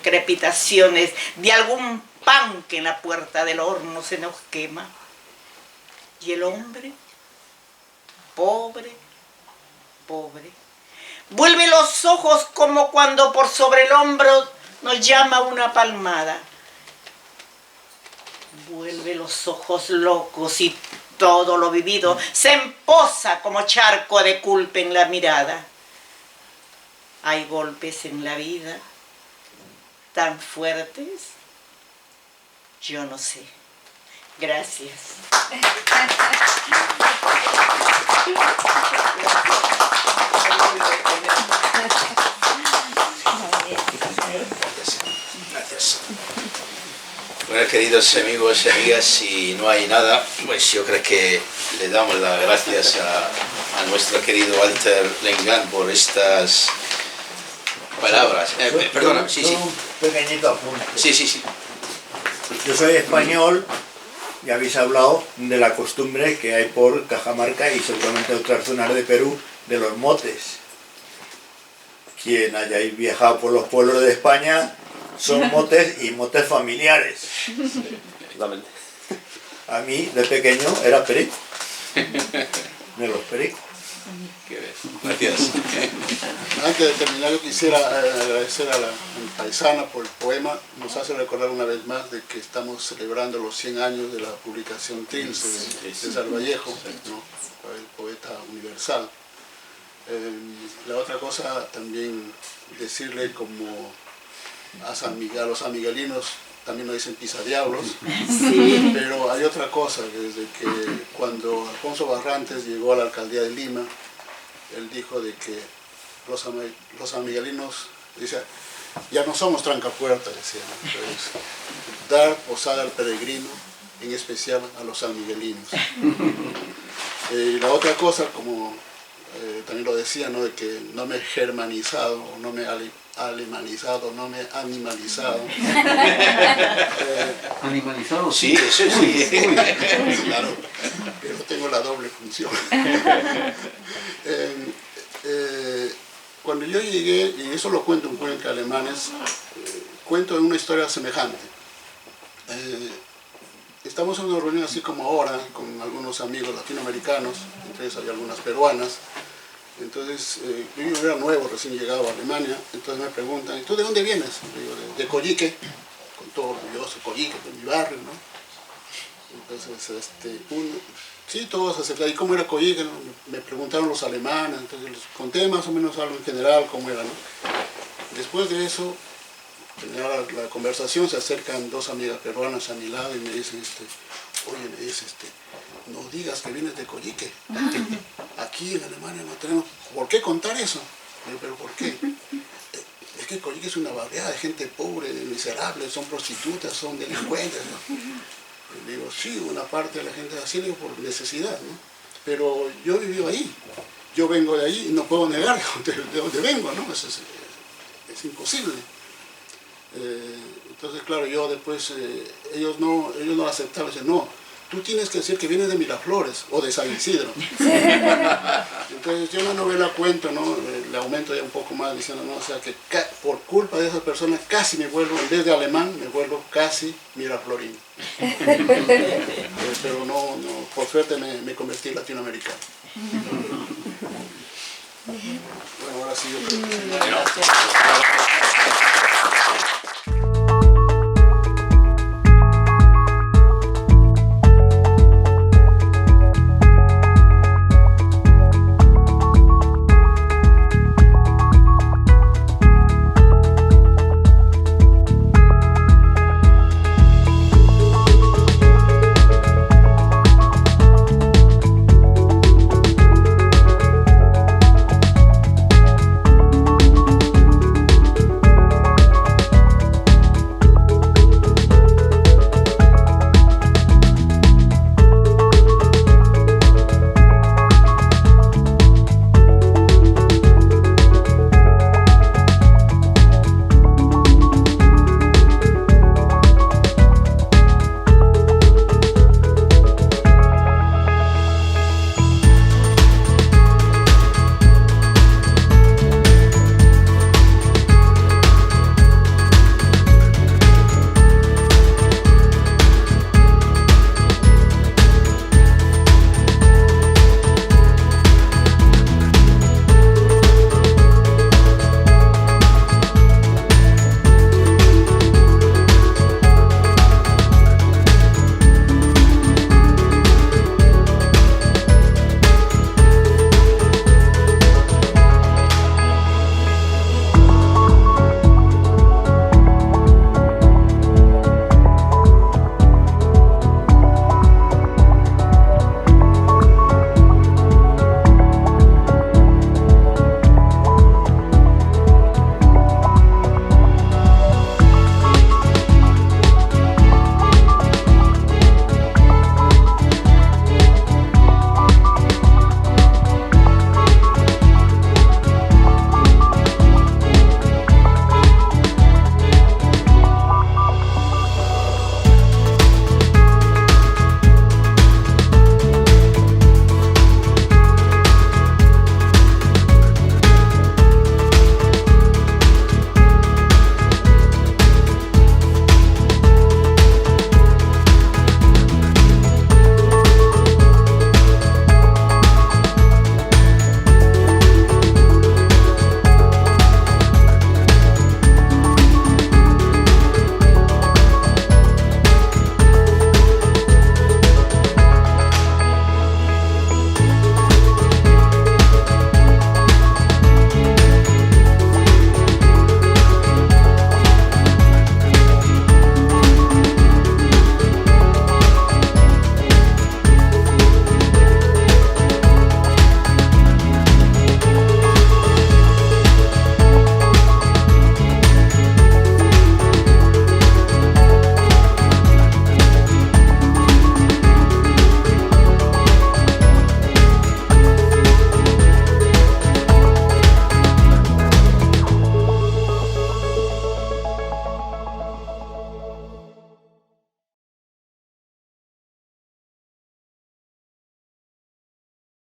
J: crepitaciones de algún pan que en la puerta del horno se nos quema. Y el hombre, pobre, vuelve los ojos como cuando por sobre el hombro nos llama una palmada. Vuelve los ojos locos y todo lo vivido se empoza como charco de culpa en la mirada. Hay golpes en la vida tan fuertes, yo no sé. Gracias.
B: Gracias. Bueno, queridos amigos y amigas, si no hay nada, pues yo creo que le damos las gracias a nuestro querido Walter Lengán por estas palabras. Perdona, sí.
K: Un pequeñito apunte.
B: Sí.
K: Yo soy español y habéis hablado de la costumbre que hay por Cajamarca y seguramente otras zonas de Perú de los motes. Quien hayáis viajado por los pueblos de España, son motes y motes familiares.
G: Totalmente.
K: A mí, de pequeño, era perico. De los pericos.
B: Gracias.
C: Antes de terminar, yo quisiera agradecer a la paisana por el poema. Nos hace recordar una vez más de que estamos celebrando los 100 años de la publicación Trilce de César Vallejo, ¿no? El poeta universal. La otra cosa, también decirle como a los sanmiguelinos, también nos dicen pisadiablos, sí. Pero hay otra cosa, que desde que cuando Alfonso Barrantes llegó a la alcaldía de Lima, él dijo de que los sanmiguelinos, dice, ya no somos trancapuertas, decían. Entonces, dar posada al peregrino, en especial a los sanmiguelinos. Y la otra cosa, como también lo decía, ¿no? De que no me he germanizado, o no me he alemanizado, no me he animalizado.
H: ¿Animalizado?
B: Sí, eso sí.
C: Claro, pero tengo la doble función. Cuando yo llegué, y eso lo cuento en Cuenca Alemanes, cuento una historia semejante. Estamos en una reunión así como ahora, con algunos amigos latinoamericanos, entre ellos hay algunas peruanas. Entonces, yo era nuevo, recién llegado a Alemania, entonces me preguntan, ¿tú de dónde vienes? Le digo, de Coyique, con todo orgulloso, Coyique, de mi barrio, ¿no? Entonces, sí, todos acercaron, ¿y cómo era Coyique? ¿No? Me preguntaron los alemanes, entonces les conté más o menos algo en general, cómo era, ¿no? Después de eso, terminada la conversación, se acercan dos amigas peruanas a mi lado y me dicen, oye, me dice, no digas que vienes de Coyique. Aquí en Alemania no tenemos por qué contar eso. Pero ¿por qué? Es que Coyique es una barriada de gente pobre, miserable, son prostitutas, son delincuentes, ¿no? Y digo, sí, una parte de la gente es así, digo, por necesidad, ¿no? Pero yo he vivido ahí, yo vengo de ahí y no puedo negar de dónde vengo, ¿no? Es imposible. Entonces, claro, yo después, ellos no lo aceptaron, dicen, no, tú tienes que decir que vienes de Miraflores o de San Isidro. Entonces yo en la novela cuento, ¿no? Le aumento ya un poco más diciendo, ¿no? O sea, que por culpa de esas personas casi me vuelvo, en vez de alemán, me vuelvo casi miraflorino. Pero no, por suerte me convertí en latinoamericano. Bueno, ahora sí yo creo que...